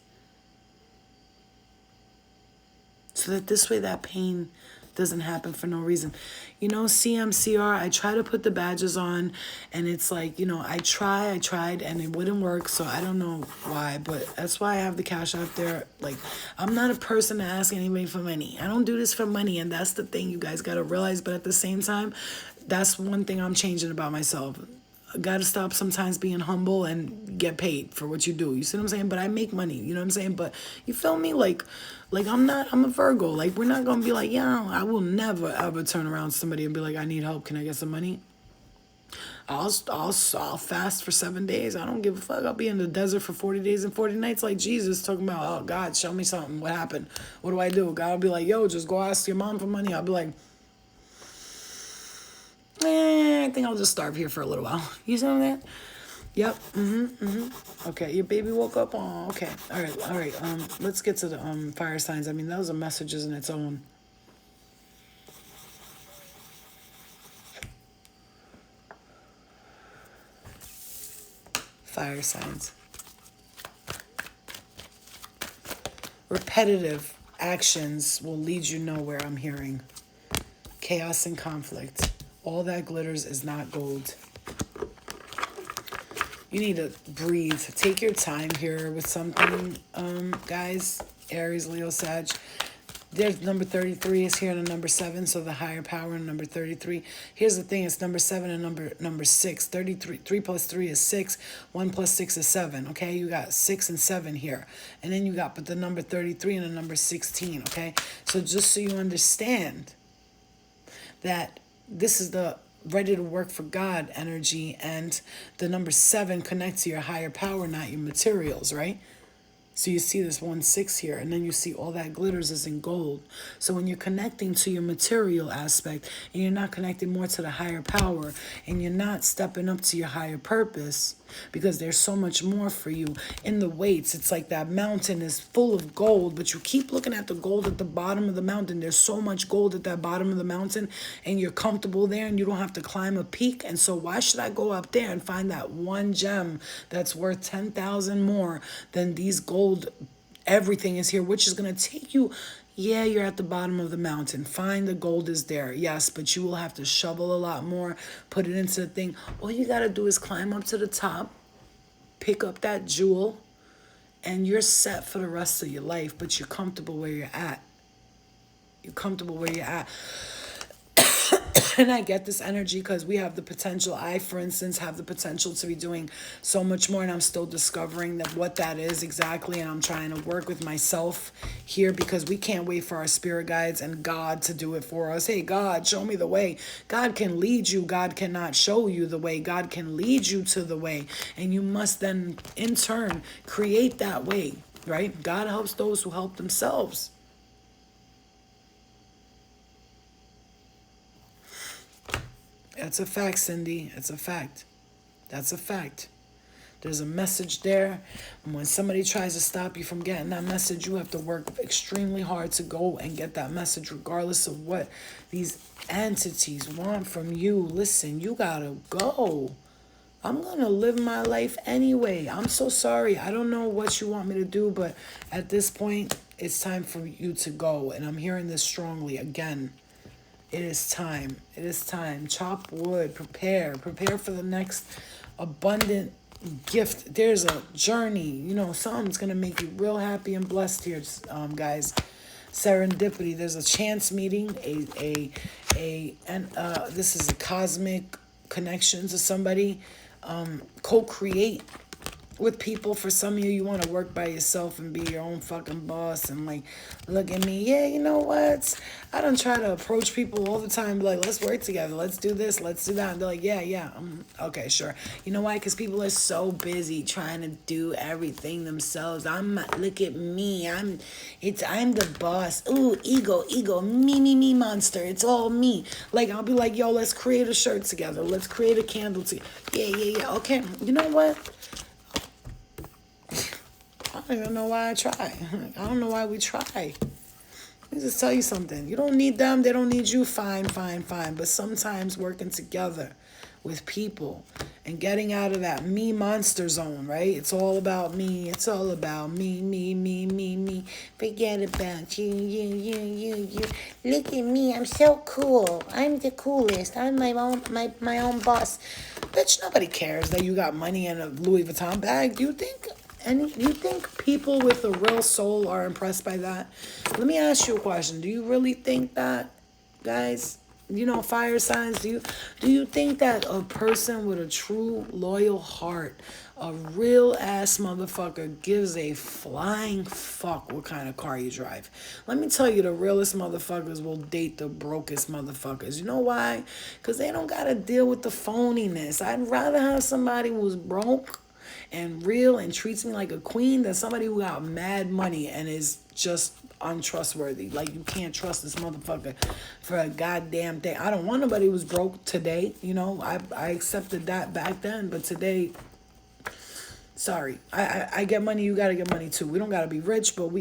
A: So that this way that pain doesn't happen for no reason. You know, CMCR, I try to put the badges on, and it's like, you know, I tried, and it wouldn't work, so I don't know why, but that's why I have the cash out there. Like, I'm not a person to ask anybody for money. I don't do this for money, and that's the thing you guys got to realize, but at the same time, that's one thing I'm changing about myself. I got to stop sometimes being humble and get paid for what you do. You see what I'm saying? But I make money, you know what I'm saying? But you feel me? Like I'm a Virgo. Like, we're not going to be like, yeah, I will never, ever turn around to somebody and be like, I need help. Can I get some money? I'll fast for 7 days. I don't give a fuck. I'll be in the desert for 40 days and 40 nights like Jesus, talking about, oh, God, show me something. What happened? What do I do? God will be like, yo, just go ask your mom for money. I'll be like, I think I'll just starve here for a little while. You see what I'm saying? Yep. Okay, your baby woke up. Oh, okay. All right. Let's get to the fire signs. I mean, those are messages in its own. Fire signs. Repetitive actions will lead you nowhere, I'm hearing. Chaos and conflict. All that glitters is not gold. You need to breathe. Take your time here with something, guys. Aries, Leo, Sag. There's number 33 is here and a number 7, so the higher power in number 33. Here's the thing, it's number 7 and number 6. 33, 3 plus 3 is 6. 1 plus 6 is 7, okay? You got 6 and 7 here. And then you got but the number 33 and the number 16, okay? So just so you understand that this is the ready to work for God energy, and the number 7 connects to your higher power, not your materials, right? So you see this 1-6 here, and then you see all that glitters is in gold. So when you're connecting to your material aspect, and you're not connecting more to the higher power, and you're not stepping up to your higher purpose, because there's so much more for you in the weights. It's like that mountain is full of gold, but you keep looking at the gold at the bottom of the mountain. There's so much gold at that bottom of the mountain, and you're comfortable there, and you don't have to climb a peak. And so why should I go up there and find that one gem that's worth 10,000 more than these gold? Everything is here, which is going to take you. Yeah, you're at the bottom of the mountain. Fine, the gold is there. Yes, but you will have to shovel a lot more, put it into the thing. All you got to do is climb up to the top, pick up that jewel, and you're set for the rest of your life, but you're comfortable where you're at. You're comfortable where you're at. And I get this energy because we have the potential. I, for instance, have the potential to be doing so much more, and I'm still discovering that what that is exactly, and I'm trying to work with myself here because we can't wait for our spirit guides and God to do it for us. Hey, God, show me the way. God can lead you. God cannot show you the way. God can lead you to the way, and you must then, in turn, create that way, right? God helps those who help themselves. That's a fact, Cindy. It's a fact. That's a fact. There's a message there. And when somebody tries to stop you from getting that message, you have to work extremely hard to go and get that message, regardless of what these entities want from you. Listen, you gotta go. I'm gonna live my life anyway. I'm so sorry. I don't know what you want me to do, but at this point, it's time for you to go. And I'm hearing this strongly again. It is time. It is time. Chop wood. Prepare. Prepare for the next abundant gift. There's a journey. You know, something's going to make you real happy and blessed here, guys. Serendipity. There's a chance meeting. This is a cosmic connection to somebody. Co-create with people. For some of you, you want to work by yourself and be your own fucking boss and like, look at me. Yeah, you know what? I don't try to approach people all the time, like, let's work together. Let's do this. Let's do that. And they're like, yeah. Okay, sure. You know why? Because people are so busy trying to do everything themselves. Look at me. I'm the boss. Ooh, ego, me, monster. It's all me. Like, I'll be like, yo, let's create a shirt together. Let's create a candle together. Yeah. Okay. You know what? I don't even know why I try. I don't know why we try. Let me just tell you something. You don't need them. They don't need you. Fine. But sometimes working together with people and getting out of that me monster zone, right? It's all about me. It's all about me. Forget about you. Look at me. I'm so cool. I'm the coolest. I'm my own boss. Bitch, nobody cares that you got money in a Louis Vuitton bag. Do you think... And you think people with a real soul are impressed by that? Let me ask you a question. Do you really think that, guys? You know, fire signs, do you think that a person with a true loyal heart, a real ass motherfucker, gives a flying fuck what kind of car you drive? Let me tell you, the realest motherfuckers will date the brokest motherfuckers. You know why? Because they don't got to deal with the phoniness. I'd rather have somebody who's broke and real and treats me like a queen than somebody who got mad money and is just untrustworthy. Like, you can't trust this motherfucker for a goddamn thing. I don't want nobody who's broke today. You know, I accepted that back then, but today, sorry. I get money, you gotta get money too. We don't gotta be rich, but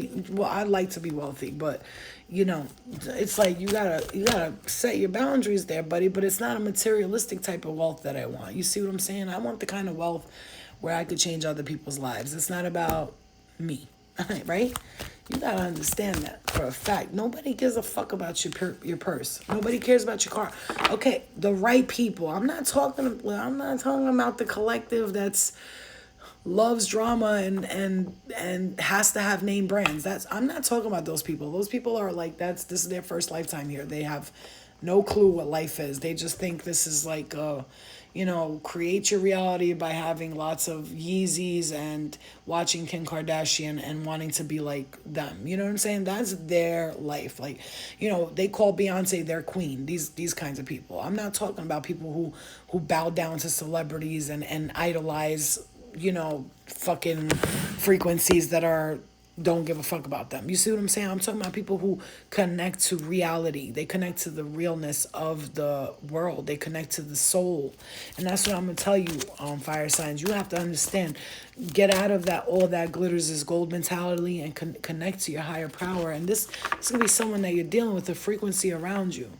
A: I'd like to be wealthy, but you know, it's like you gotta set your boundaries there, buddy, but it's not a materialistic type of wealth that I want. You see what I'm saying? I want the kind of wealth where I could change other people's lives. It's not about me. right? You gotta understand that for a fact. Nobody gives a fuck about your purse. Nobody cares about your car. Okay, the right people. I'm not talking about the collective that's loves drama and has to have name brands. I'm not talking about those people. Those people are like, this is their first lifetime here. They have no clue what life is. They just think this is like create your reality by having lots of Yeezys and watching Kim Kardashian and wanting to be like them. You know what I'm saying? That's their life. Like, they call Beyonce their queen. These kinds of people. I'm not talking about people who bow down to celebrities and idolize fucking frequencies that don't give a fuck about them. You see what I'm saying? I'm talking about people who connect to reality. They connect to the realness of the world. They connect to the soul. And that's what I'm going to tell you, fire signs. You have to understand, get out of that all that glitters is gold mentality and connect to your higher power. And this is going to be someone that you're dealing with, a frequency around you.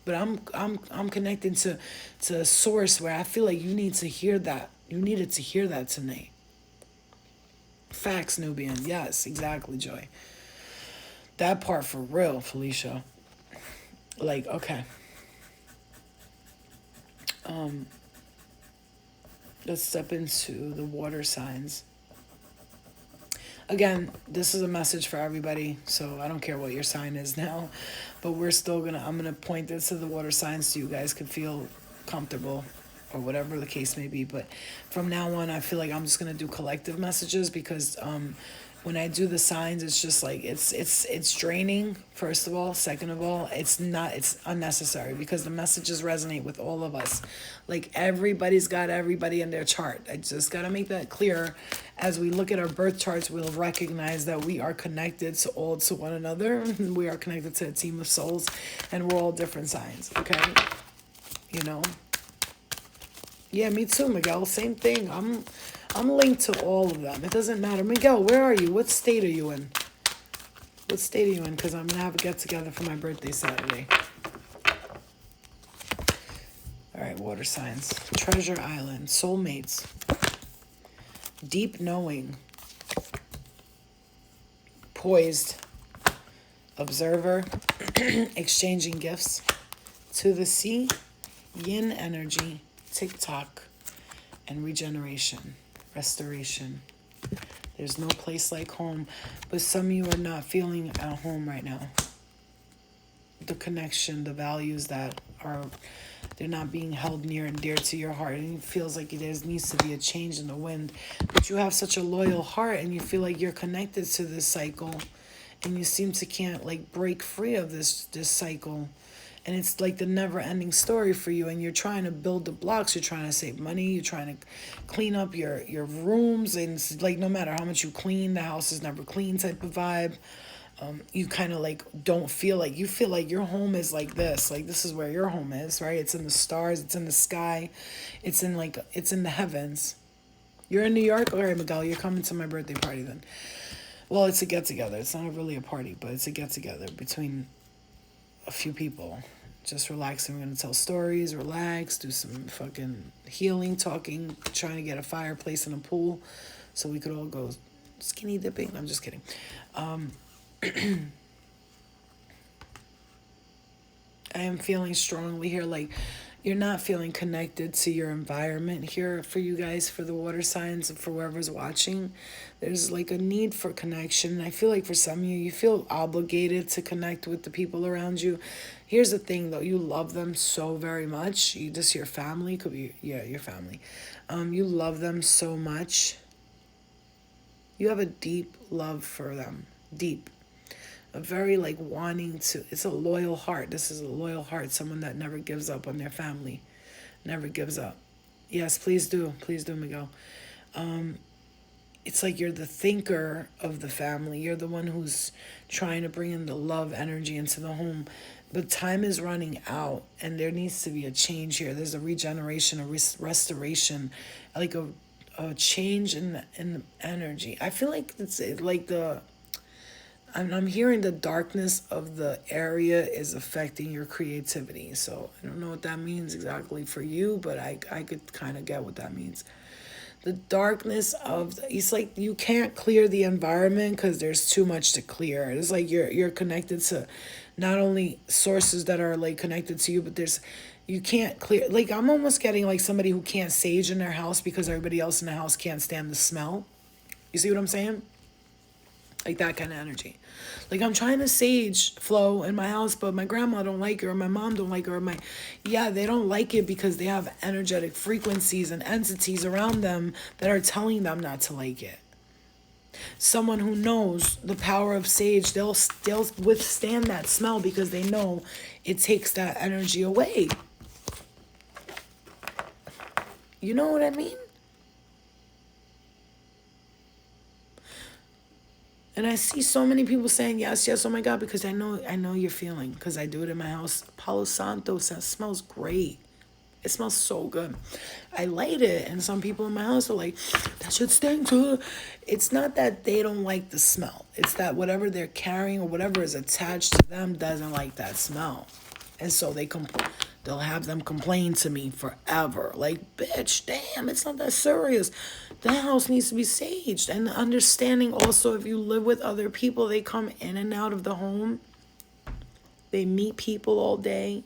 A: But I'm connecting to a source where I feel like you need to hear that. You needed to hear that tonight. Facts, Nubian. Yes, exactly, Joy. That part for real, Felicia. Like, okay. Let's step into the water signs. Again, this is a message for everybody, so I don't care what your sign is now, but I'm gonna point this to the water signs so you guys could feel comfortable or whatever the case may be. But from now on, I feel like I'm just gonna do collective messages because when I do the signs, it's just like it's draining. First of all, second of all, it's unnecessary because the messages resonate with all of us. Like everybody's got everybody in their chart. I just gotta make that clear. As we look at our birth charts, we'll recognize that we are connected to one another. We are connected to a team of souls, and we're all different signs. Okay, Yeah, me too, Miguel. Same thing. I'm linked to all of them. It doesn't matter. Miguel, where are you? What state are you in? What state are you in? Because I'm going to have a get-together for my birthday Saturday. All right, water signs. Treasure Island. Soulmates. Deep knowing. Poised. Observer. Exchanging gifts. To the sea. Yin energy. TikTok. And regeneration. Restoration. There's no place like home, but some of you are not feeling at home right now. The connection, the values they're not being held near and dear to your heart, and it feels like there needs to be a change in the wind. But you have such a loyal heart, and you feel like you're connected to this cycle, and you seem to can't break free of this cycle. And it's like the never-ending story for you, and you're trying to build the blocks. You're trying to save money. You're trying to clean up your rooms, and it's like no matter how much you clean, the house is never clean type of vibe. You kind of don't feel like you feel like your home is like this. Like this is where your home is, right? It's in the stars. It's in the sky. It's in the heavens. You're in New York? All right, Miguel, you're coming to my birthday party then. Well, it's a get-together. It's not really a party, but it's a get-together between a few people. Just relaxing. We're going to tell stories, relax, do some fucking healing, talking, trying to get a fireplace and a pool so we could all go skinny dipping. I'm just kidding. I am feeling strongly here, like you're not feeling connected to your environment here for you guys, for the water signs, and for whoever's watching. There's a need for connection. And I feel like for some of you, you feel obligated to connect with the people around you. Here's the thing, though. You love them so very much. Your family. Could be, your family. You love them so much. You have a deep love for them. Deep. A very wanting to, it's a loyal heart. This is a loyal heart, someone that never gives up on their family, never gives up. Yes, please do, Miguel. It's like you're the thinker of the family. You're the one who's trying to bring in the love energy into the home, but time is running out, and there needs to be a change here. There's a regeneration, a restoration, like a change in the energy. I feel like it's like I'm hearing the darkness of the area is affecting your creativity. So I don't know what that means exactly for you, but I could kind of get what that means. The darkness of it's like you can't clear the environment because there's too much to clear. It's like you're connected to not only sources that are like connected to you, but there's you can't clear, like I'm almost getting like somebody who can't sage in their house because everybody else in the house can't stand the smell. You see what I'm saying? Like that kind of energy. Like I'm trying to sage flow in my house, but my grandma don't like it, or my mom don't like it, or my yeah, they don't like it because they have energetic frequencies and entities around them that are telling them not to like it. Someone who knows the power of sage, they'll withstand that smell because they know it takes that energy away. You know what I mean? And I see so many people saying yes, yes, oh my God, because I know you're feeling, because I do it in my house. Palo Santo smells great. It smells so good. I light it, and some people in my house are like, that shit stinks. It's not that they don't like the smell. It's that whatever they're carrying or whatever is attached to them doesn't like that smell. And so they'll have them complain to me forever. Like, bitch, damn, it's not that serious. The house needs to be saged. And understanding also, if you live with other people, they come in and out of the home. They meet people all day.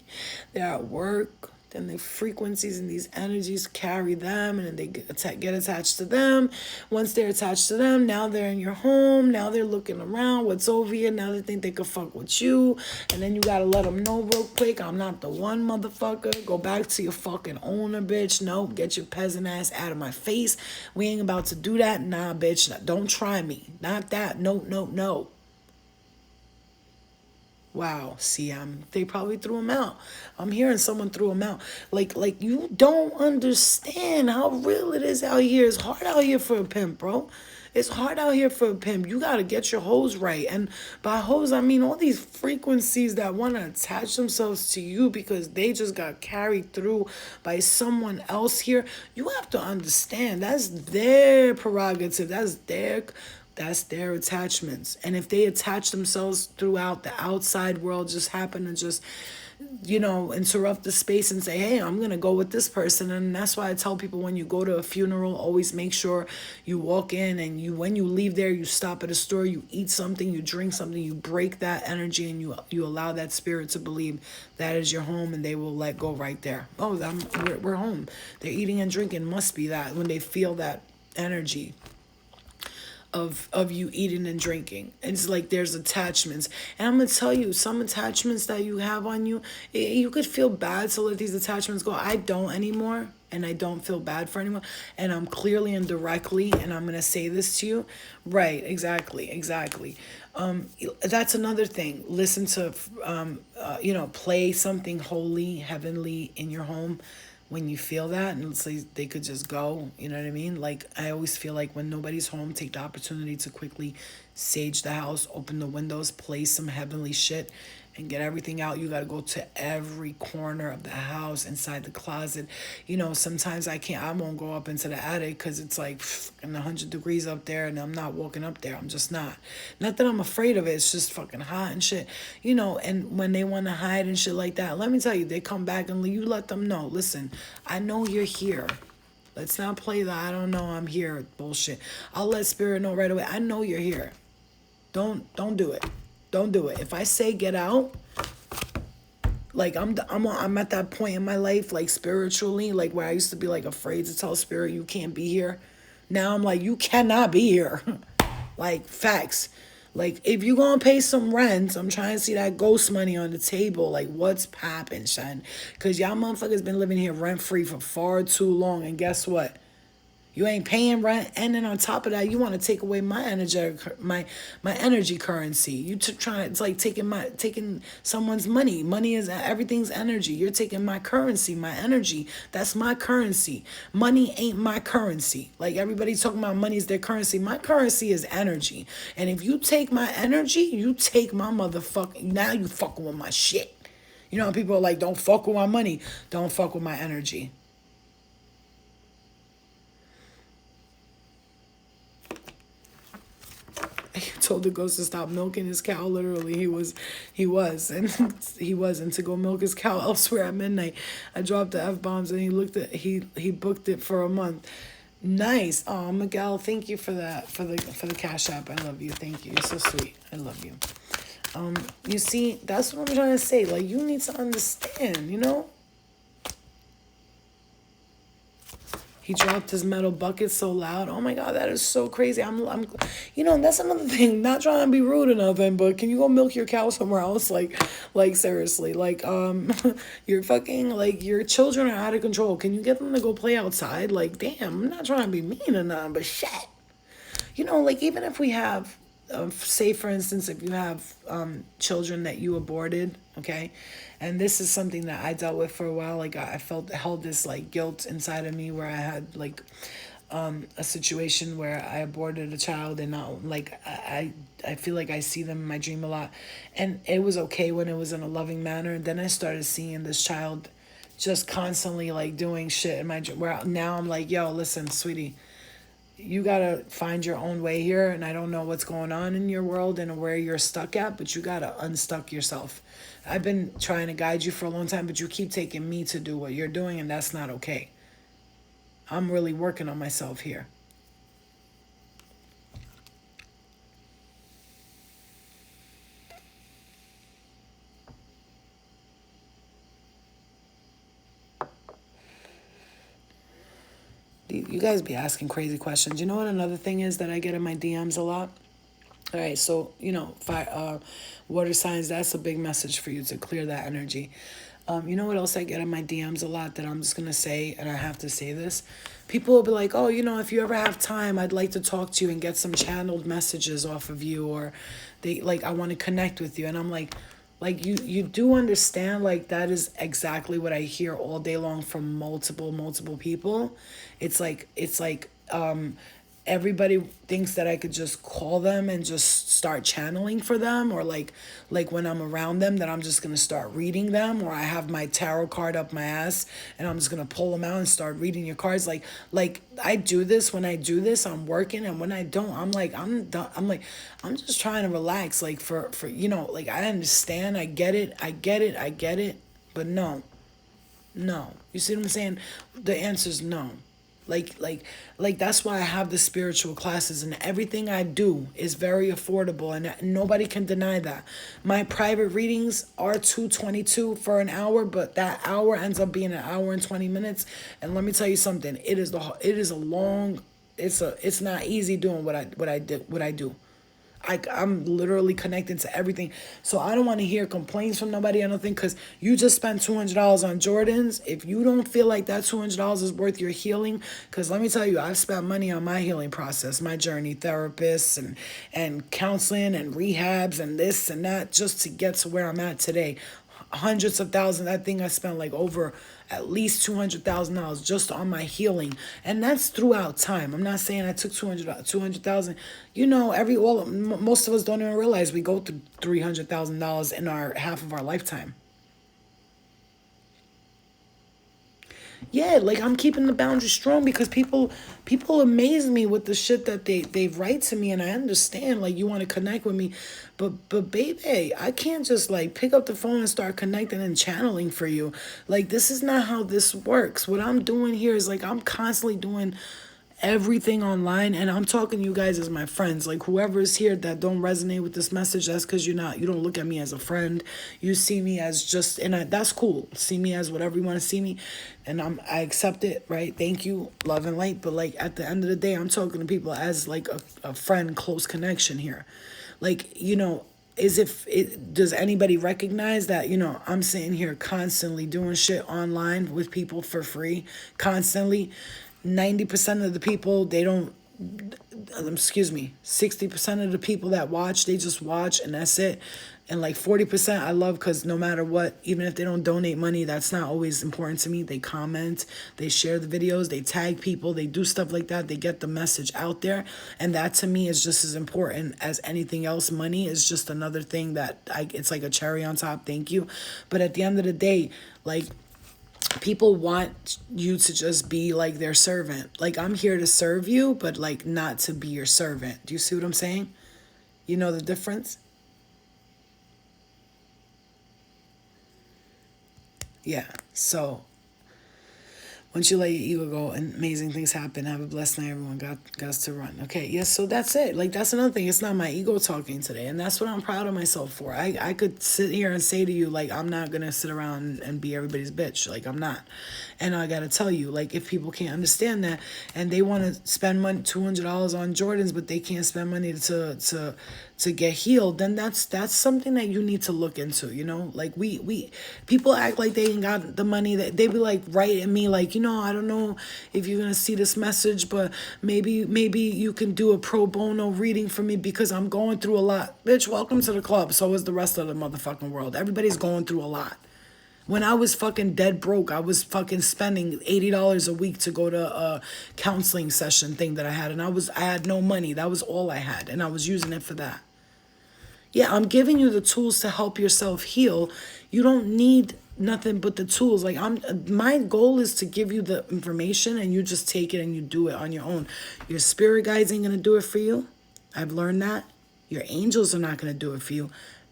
A: They're at work. Then the frequencies and these energies carry them, and then they get attached to them. Once they're attached to them, now they're in your home. Now they're looking around what's over here. Now they think they could fuck with you. And then you gotta let them know real quick, I'm not the one, motherfucker. Go back to your fucking owner, bitch. No, get your peasant ass out of my face. We ain't about to do that. Nah, bitch. Don't try me. Not that. No, no, no. Wow, see, they probably threw him out. I'm hearing someone threw him out. Like you don't understand how real it is out here. It's hard out here for a pimp, bro. It's hard out here for a pimp. You gotta get your hoes right. And by hoes, I mean all these frequencies that want to attach themselves to you because they just got carried through by someone else here. You have to understand that's their prerogative. That's their attachments. And if they attach themselves throughout the outside world, just happen to just, interrupt the space and say, hey, I'm going to go with this person. And that's why I tell people when you go to a funeral, always make sure you walk in and when you leave there, you stop at a store, you eat something, you drink something, you break that energy, and you allow that spirit to believe that is your home, and they will let go right there. Oh, we're home. They're eating and drinking. Must be that when they feel that energy of you eating and drinking. It's like there's attachments. And I'm going to tell you, some attachments that you have on you, you could feel bad to let these attachments go. I don't anymore, and I don't feel bad for anyone. And I'm clearly and directly, and I'm going to say this to you. Right, exactly. That's another thing. Listen to, play something holy, heavenly in your home when you feel that, and it's like they could just go, you know what I mean? Like, I always feel like when nobody's home, take the opportunity to quickly sage the house, open the windows, play some heavenly shit, and get everything out. You got to go to every corner of the house, inside the closet. Sometimes I won't go up into the attic because it's like 100 degrees up there, and I'm not walking up there. I'm just not. Not that I'm afraid of it. It's just fucking hot and shit. And when they want to hide and shit like that, let me tell you, they come back and you let them know, listen, I know you're here. Let's not play the I don't know I'm here bullshit. I'll let spirit know right away. I know you're here. Don't do it. Don't do it. If I say get out, like I'm at that point in my life, like spiritually, like where I used to be like afraid to tell spirit you can't be here. Now I'm like, you cannot be here. Like facts. Like if you gonna pay some rent, I'm trying to see that ghost money on the table. Like what's poppin', son? Cause y'all motherfuckers been living here rent free for far too long, and guess what? You ain't paying rent, and then on top of that, you want to take away my energy currency. It's like taking someone's money. Money is everything's energy. You're taking my currency, my energy. That's my currency. Money ain't my currency. Like everybody talking about money is their currency. My currency is energy. And if you take my energy, you take my motherfucking. Now you fucking with my shit. People are like, don't fuck with my money. Don't fuck with my energy. He told the ghost to stop milking his cow. Literally, he was, and to go milk his cow elsewhere at midnight. I dropped the F-bombs, and he booked it for a month. Nice. Oh, Miguel, thank you for that, for the Cash App. I love you. Thank you. You're so sweet. I love you. You see, that's what I'm trying to say. Like, you need to understand, you know? He dropped his metal bucket so loud. Oh my God, that is so crazy. That's another thing. Not trying to be rude or nothing, but can you go milk your cow somewhere else? Like seriously, you're fucking, like, your children are out of control. Can you get them to go play outside? Like, damn, I'm not trying to be mean or nothing, but shit. Like, even if we have, say for instance, if you have children that you aborted, okay, and this is something that I dealt with for a while. Like, I felt held this like guilt inside of me where I had like a situation where I aborted a child, and now like I feel like I see them in my dream a lot, and it was okay when it was in a loving manner. And then I started seeing this child just constantly like doing shit in my dream, where now I'm like, yo, listen, sweetie, you gotta find your own way here, and I don't know what's going on in your world and where you're stuck at, but you gotta unstuck yourself. I've been trying to guide you for a long time, but you keep taking me to do what you're doing, and that's not okay. I'm really working on myself here. You guys be asking crazy questions. You know what another thing is that I get in my DMs a lot? All right, so water signs. That's a big message for you to clear that energy. You know what else I get in my DMs a lot that I'm just gonna say, and I have to say this. People will be like, "Oh, if you ever have time, I'd like to talk to you and get some channeled messages off of you," or I want to connect with you, and I'm like you do understand, like, that is exactly what I hear all day long from multiple people. It's like everybody thinks that I could just call them and just start channeling for them, or like when I'm around them that I'm just going to start reading them, or I have my tarot card up my ass and I'm just going to pull them out and start reading your cards. Like I do this. When I do this, I'm working, and when I don't, I'm like, I'm done. I'm just trying to relax, like for like, I understand, I get it, but no, you see what I'm saying? The answer's no. Like that's why I have the spiritual classes, and everything I do is very affordable, and nobody can deny that. My private readings are $222 for an hour, but that hour ends up being an hour and 20 minutes. And let me tell you something, it's not easy doing what I do. I'm literally connected to everything. So I don't want to hear complaints from nobody. I don't think, because you just spent $200 on Jordans. If you don't feel like that $200 is worth your healing, because let me tell you, I've spent money on my healing process, my journey, therapists and counseling and rehabs and this and that, just to get to where I'm at today. Hundreds of thousands. I think I spent like over at least $200,000 just on my healing, and that's throughout time. I'm not saying I took 200,000. Most of us don't even realize we go through $300,000 in our half of our lifetime. Yeah, like, I'm keeping the boundary strong because people amaze me with the shit that they write to me, and I understand, like, you want to connect with me, but baby, I can't just like pick up the phone and start connecting and channeling for you. Like, this is not how this works. What I'm doing here is, like, I'm constantly doing everything online, and I'm talking to you guys as my friends. Like, whoever is here that don't resonate with this message, that's because you don't look at me as a friend. You see me as just, that's cool. See me as whatever you want to see me, and I accept it, right? Thank you, love and light. But like, at the end of the day, I'm talking to people as like a friend, close connection here. Like, is if it does anybody recognize that, I'm sitting here constantly doing shit online with people for free, constantly. 90% of the people, they don't, excuse me, 60% of the people that watch, they just watch and that's it. And like 40% I love, because no matter what, even if they don't donate money, that's not always important to me. They comment, they share the videos, they tag people, they do stuff like that. They get the message out there. And that to me is just as important as anything else. Money is just another thing it's like a cherry on top. Thank you. But at the end of the day, like, people want you to just be like their servant. Like, I'm here to serve you, but like, not to be your servant. Do you see what I'm saying? You know the difference? Yeah. So Once you let your ego go, amazing things happen. Have a blessed night, everyone. Got to run. Okay, yes, so that's it. Like, that's another thing. It's not my ego talking today. And that's what I'm proud of myself for. I could sit here and say to you, like, I'm not going to sit around and be everybody's bitch. Like, I'm not. And I got to tell you, like, if people can't understand that and they want to spend money, $200 on Jordans, but they can't spend money to get healed, then that's something that you need to look into, you know? Like, we people act like they ain't got the money, that they be like writing me like, I don't know if you're gonna see this message, but maybe you can do a pro bono reading for me because I'm going through a lot. Bitch, welcome to the club. So is the rest of the motherfucking world. Everybody's going through a lot. When I was fucking dead broke, I was fucking spending $80 a week to go to a counseling session thing that I had. And I had no money. That was all I had. And I was using it for that. Yeah, I'm giving you the tools to help yourself heal. You don't need nothing but the tools. Like, my goal is to give you the information and you just take it and you do it on your own. Your spirit guides ain't going to do it for you. I've learned that. Your angels are not going to do it for you.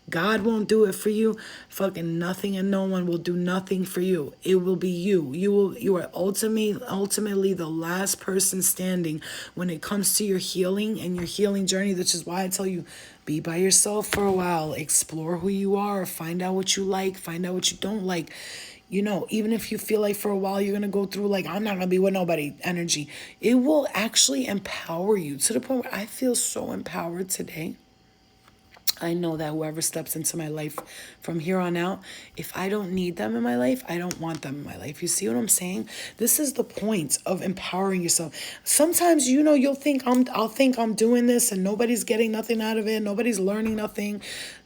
A: God won't do it for you. Fucking nothing and no one will do nothing for you. It will be you. You are ultimately the last person standing when it comes to your healing and your healing journey, which is why I tell you, be by yourself for a while, explore who you are, find out what you like, find out what you don't like. Even if you feel like for a while you're going to go through like, I'm not going to be with nobody energy, it will actually empower you to the point where I feel so empowered today. I know that whoever steps into my life from here on out, if I don't need them in my life, I don't want them in my life. You see what I'm saying? This is the point of empowering yourself. Sometimes, you'll think I'll think I'm doing this and nobody's getting nothing out of it. Nobody's learning nothing.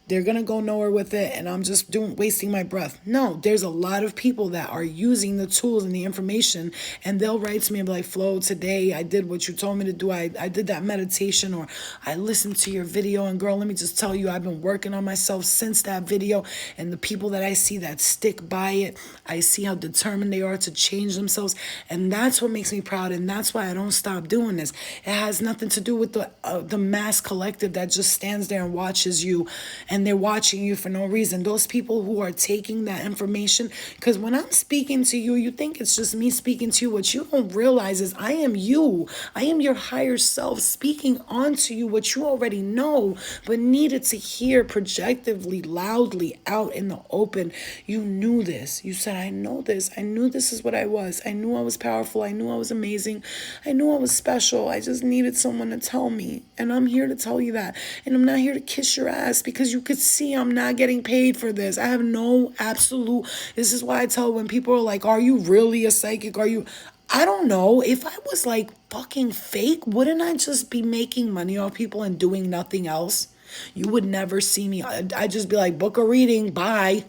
A: They're going to go nowhere with it and I'm just wasting my breath. No, there's a lot of people that are using the tools and the information and they'll write to me and be like, Flo, today I did what you told me to do. I did that meditation, or I listened to your video, and girl, let me just tell you, I've been working on myself since that video, and the people that I see that stick by it, I see how determined they are to change themselves, and that's what makes me proud, and that's why I don't stop doing this. It has nothing to do with the mass collective that just stands there and watches you, and they're watching you for no reason. Those people who are taking that information, because when I'm speaking to you, you think it's just me speaking to you. What you don't realize is I am you. I am your higher self speaking onto you what you already know, but needed to hear projectively, loudly, out in the open. You knew this. You said, I know this. I knew this is what I was. I knew I was powerful. I knew I was amazing. I knew I was special. I just needed someone to tell me. And I'm here to tell you that. And I'm not here to kiss your ass, because you could see I'm not getting paid for this. I have no absolute. This is why I tell when people are like, are you really a psychic? I don't know. If I was like fucking fake, wouldn't I just be making money off people and doing nothing else? You would never see me. I'd just be like, book a reading, bye.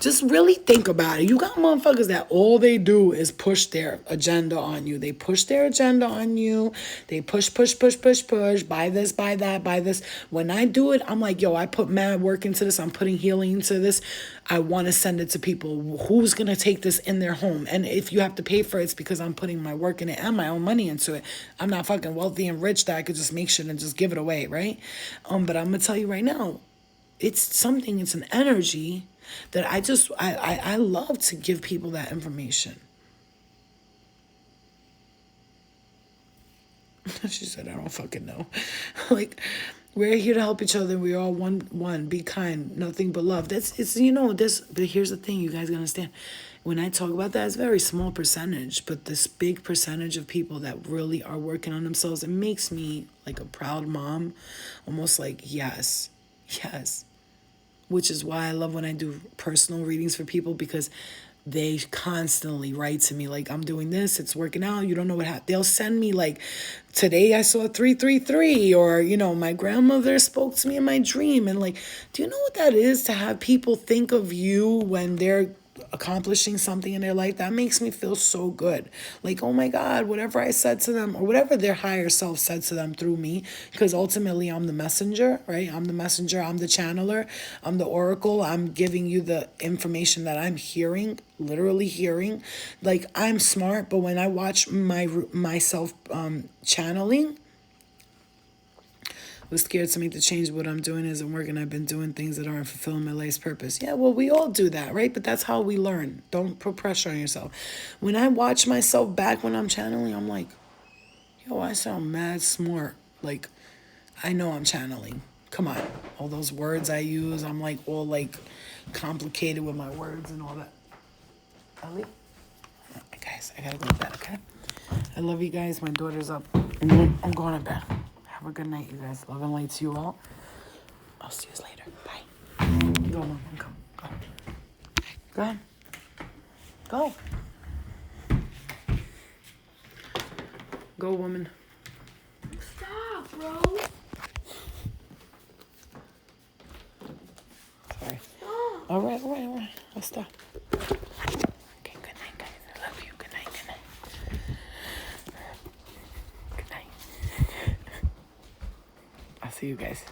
A: Just really think about it. You got motherfuckers that all they do is push their agenda on you. They push their agenda on you. They push, buy this, buy that, buy this. When I do it, I'm like, yo, I put mad work into this. I'm putting healing into this. I want to send it to people. Who's going to take this in their home? And if you have to pay for it, it's because I'm putting my work in it and my own money into it. I'm not fucking wealthy and rich that I could just make shit and just give it away, right? But I'm going to tell you right now, it's an energy that I love to give people that information. She said, I don't fucking know. Like, we're here to help each other. We're all one. Be kind. Nothing but love. But here's the thing, you guys gotta understand. When I talk about that, it's a very small percentage, but this big percentage of people that really are working on themselves, it makes me like a proud mom. Almost like, yes. Which is why I love when I do personal readings for people, because they constantly write to me like, I'm doing this, it's working out, you don't know what happened. They'll send me like, today I saw 333, or, my grandmother spoke to me in my dream. And like, do you know what that is, to have people think of you when they're accomplishing something in their life? That makes me feel so good. Like, oh my God, whatever I said to them, or whatever their higher self said to them through me, because ultimately I'm the messenger, right? I'm the messenger, I'm the channeler, I'm the oracle. I'm giving you the information that I'm hearing, literally hearing. Like, I'm smart, but when I watch myself channeling, was scared to make the change. What I'm doing isn't working. I've been doing things that aren't fulfilling my life's purpose. Yeah, well, we all do that, right? But that's how we learn. Don't put pressure on yourself. When I watch myself back when I'm channeling, I'm like, yo, I sound mad smart. Like, I know I'm channeling. Come on. All those words I use, I'm like all like complicated with my words and all that. Ellie? Guys, I gotta go to bed, okay? I love you guys. My daughter's up. I'm going to bed. Have a good night, you guys. Love and light to you all. I'll see you later. Bye. Go, Mom. Come. Go. Go ahead. Go. Go, woman.
B: Stop, bro.
A: Sorry.
B: Stop.
A: All right. I'll stop. Okay, good night, guys. I love you. Good night. Good night. I'll see you guys.